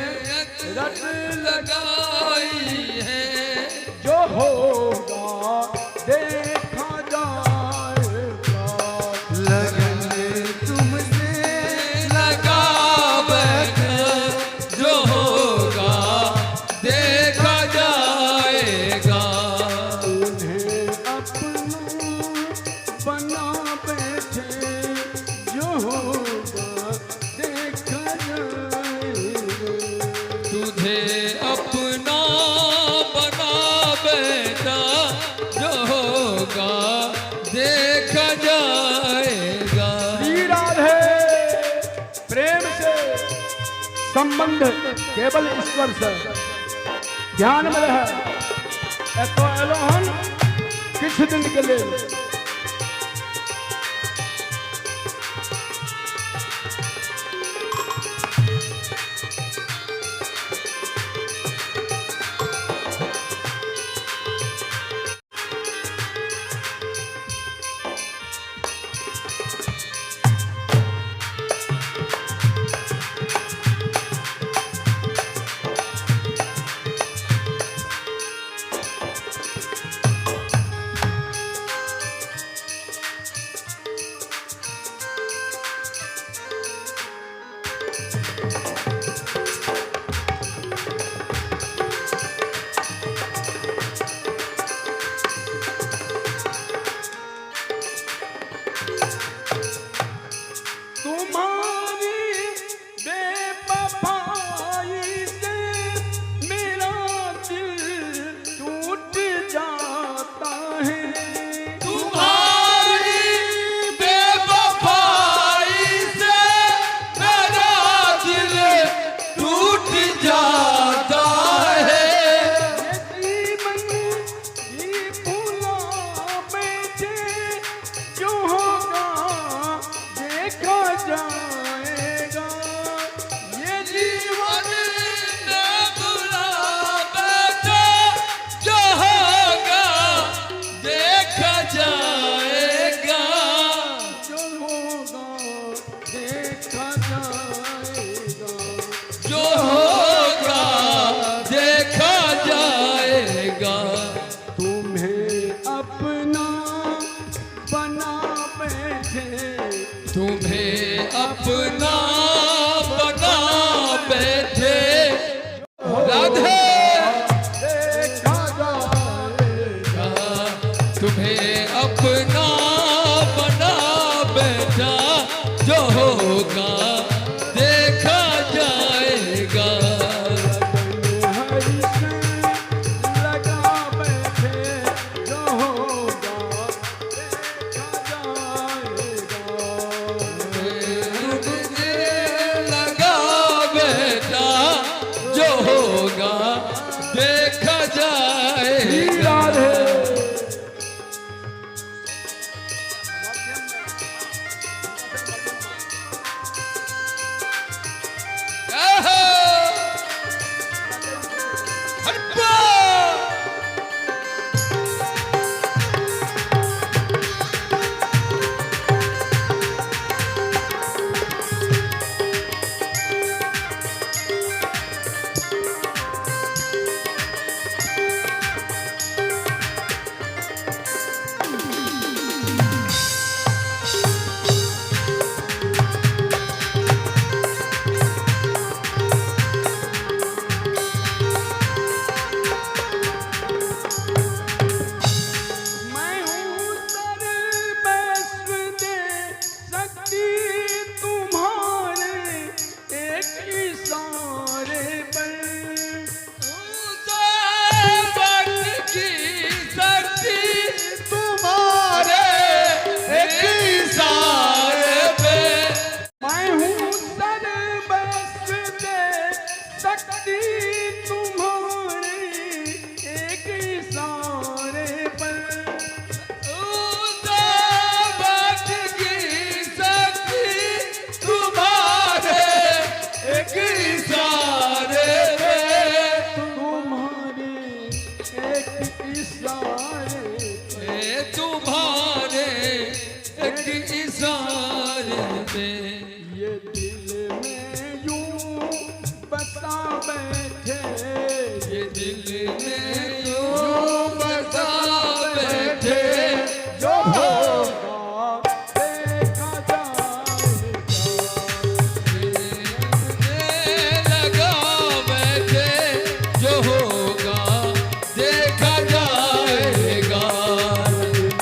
रट लगाई है जो होगा देखा जाएगा लगन तुमसे लगा बैठे जो होगा देखा जाएगा। उन्हें अपना बना बैठे जो होगा देखा जाएगा तुझे अपना बना बेटा जो होगा देखा जाएगा। श्री राधे प्रेम से संबंध केवल ईश्वर से ध्यान में रहे एतो एलोहन किछ दिन के लिए तुम्हारी बेवफाई से मेरा दिल टूट जाता है तुम्हारी बेवफाई से मेरा दिल टूट जाता है। ये जीवन ही भूला बैठे जो होगा देखा जाएगा ये जीवन में बुला बैठा जो होगा देखा जाएगा। जो होगा देखा जाएगा जो होगा देखा जाएगा। तुम्हें अपना बना बैठे तुम्हें अपना बना बैठे राधे देखा जाएगा तुम्हें अपना बना बैठा जो होगा देखा जाएगा। हरि से लगा बैठे जो होगा देखा जाएगा। लगा बेटा जो होगा देखा जाएगा। मैं हूँ सर्वस्व दे सकती तुम्हारे एक इशारे पर। तुम्हारे एक इशारे पे मैं हूँ सर्वस्व दे सकती तुम्हारे एक इशारे पर। तुम्हारे एक इशारे पे तुम्हारे एक इशारे पे तुम्हारे एक इशारे पे ये दिल में यूं बसा बैठे। ये दिल में यूं बसा बैठे जो होगा देखा जाएगा। लगा बैठे जो होगा देखा जाएगा।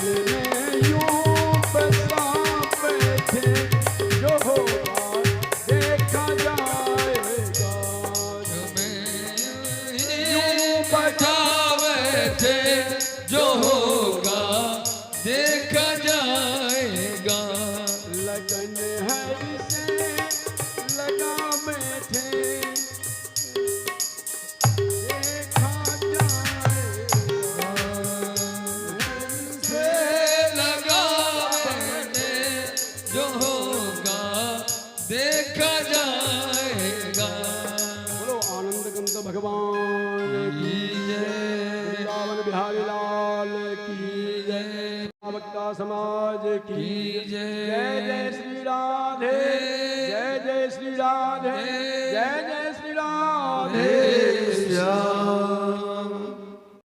दिल में यूं बसा बैठे जो होगा देखा जाएगा। यूं बचा बैठे जो होगा देखा जाएगा। लगन हरि से लगा बैठे देखा जाएगा। से लगा बैठे जो होगा देखा जाएगा। बोलो आनंद कंद भगवान की जय। वृंदावन बिहारी लाल की जय। भक्ता समाज की जय। जय जय श्री राधे जय जय श्री राधे जय जय श्री राधे। श्याम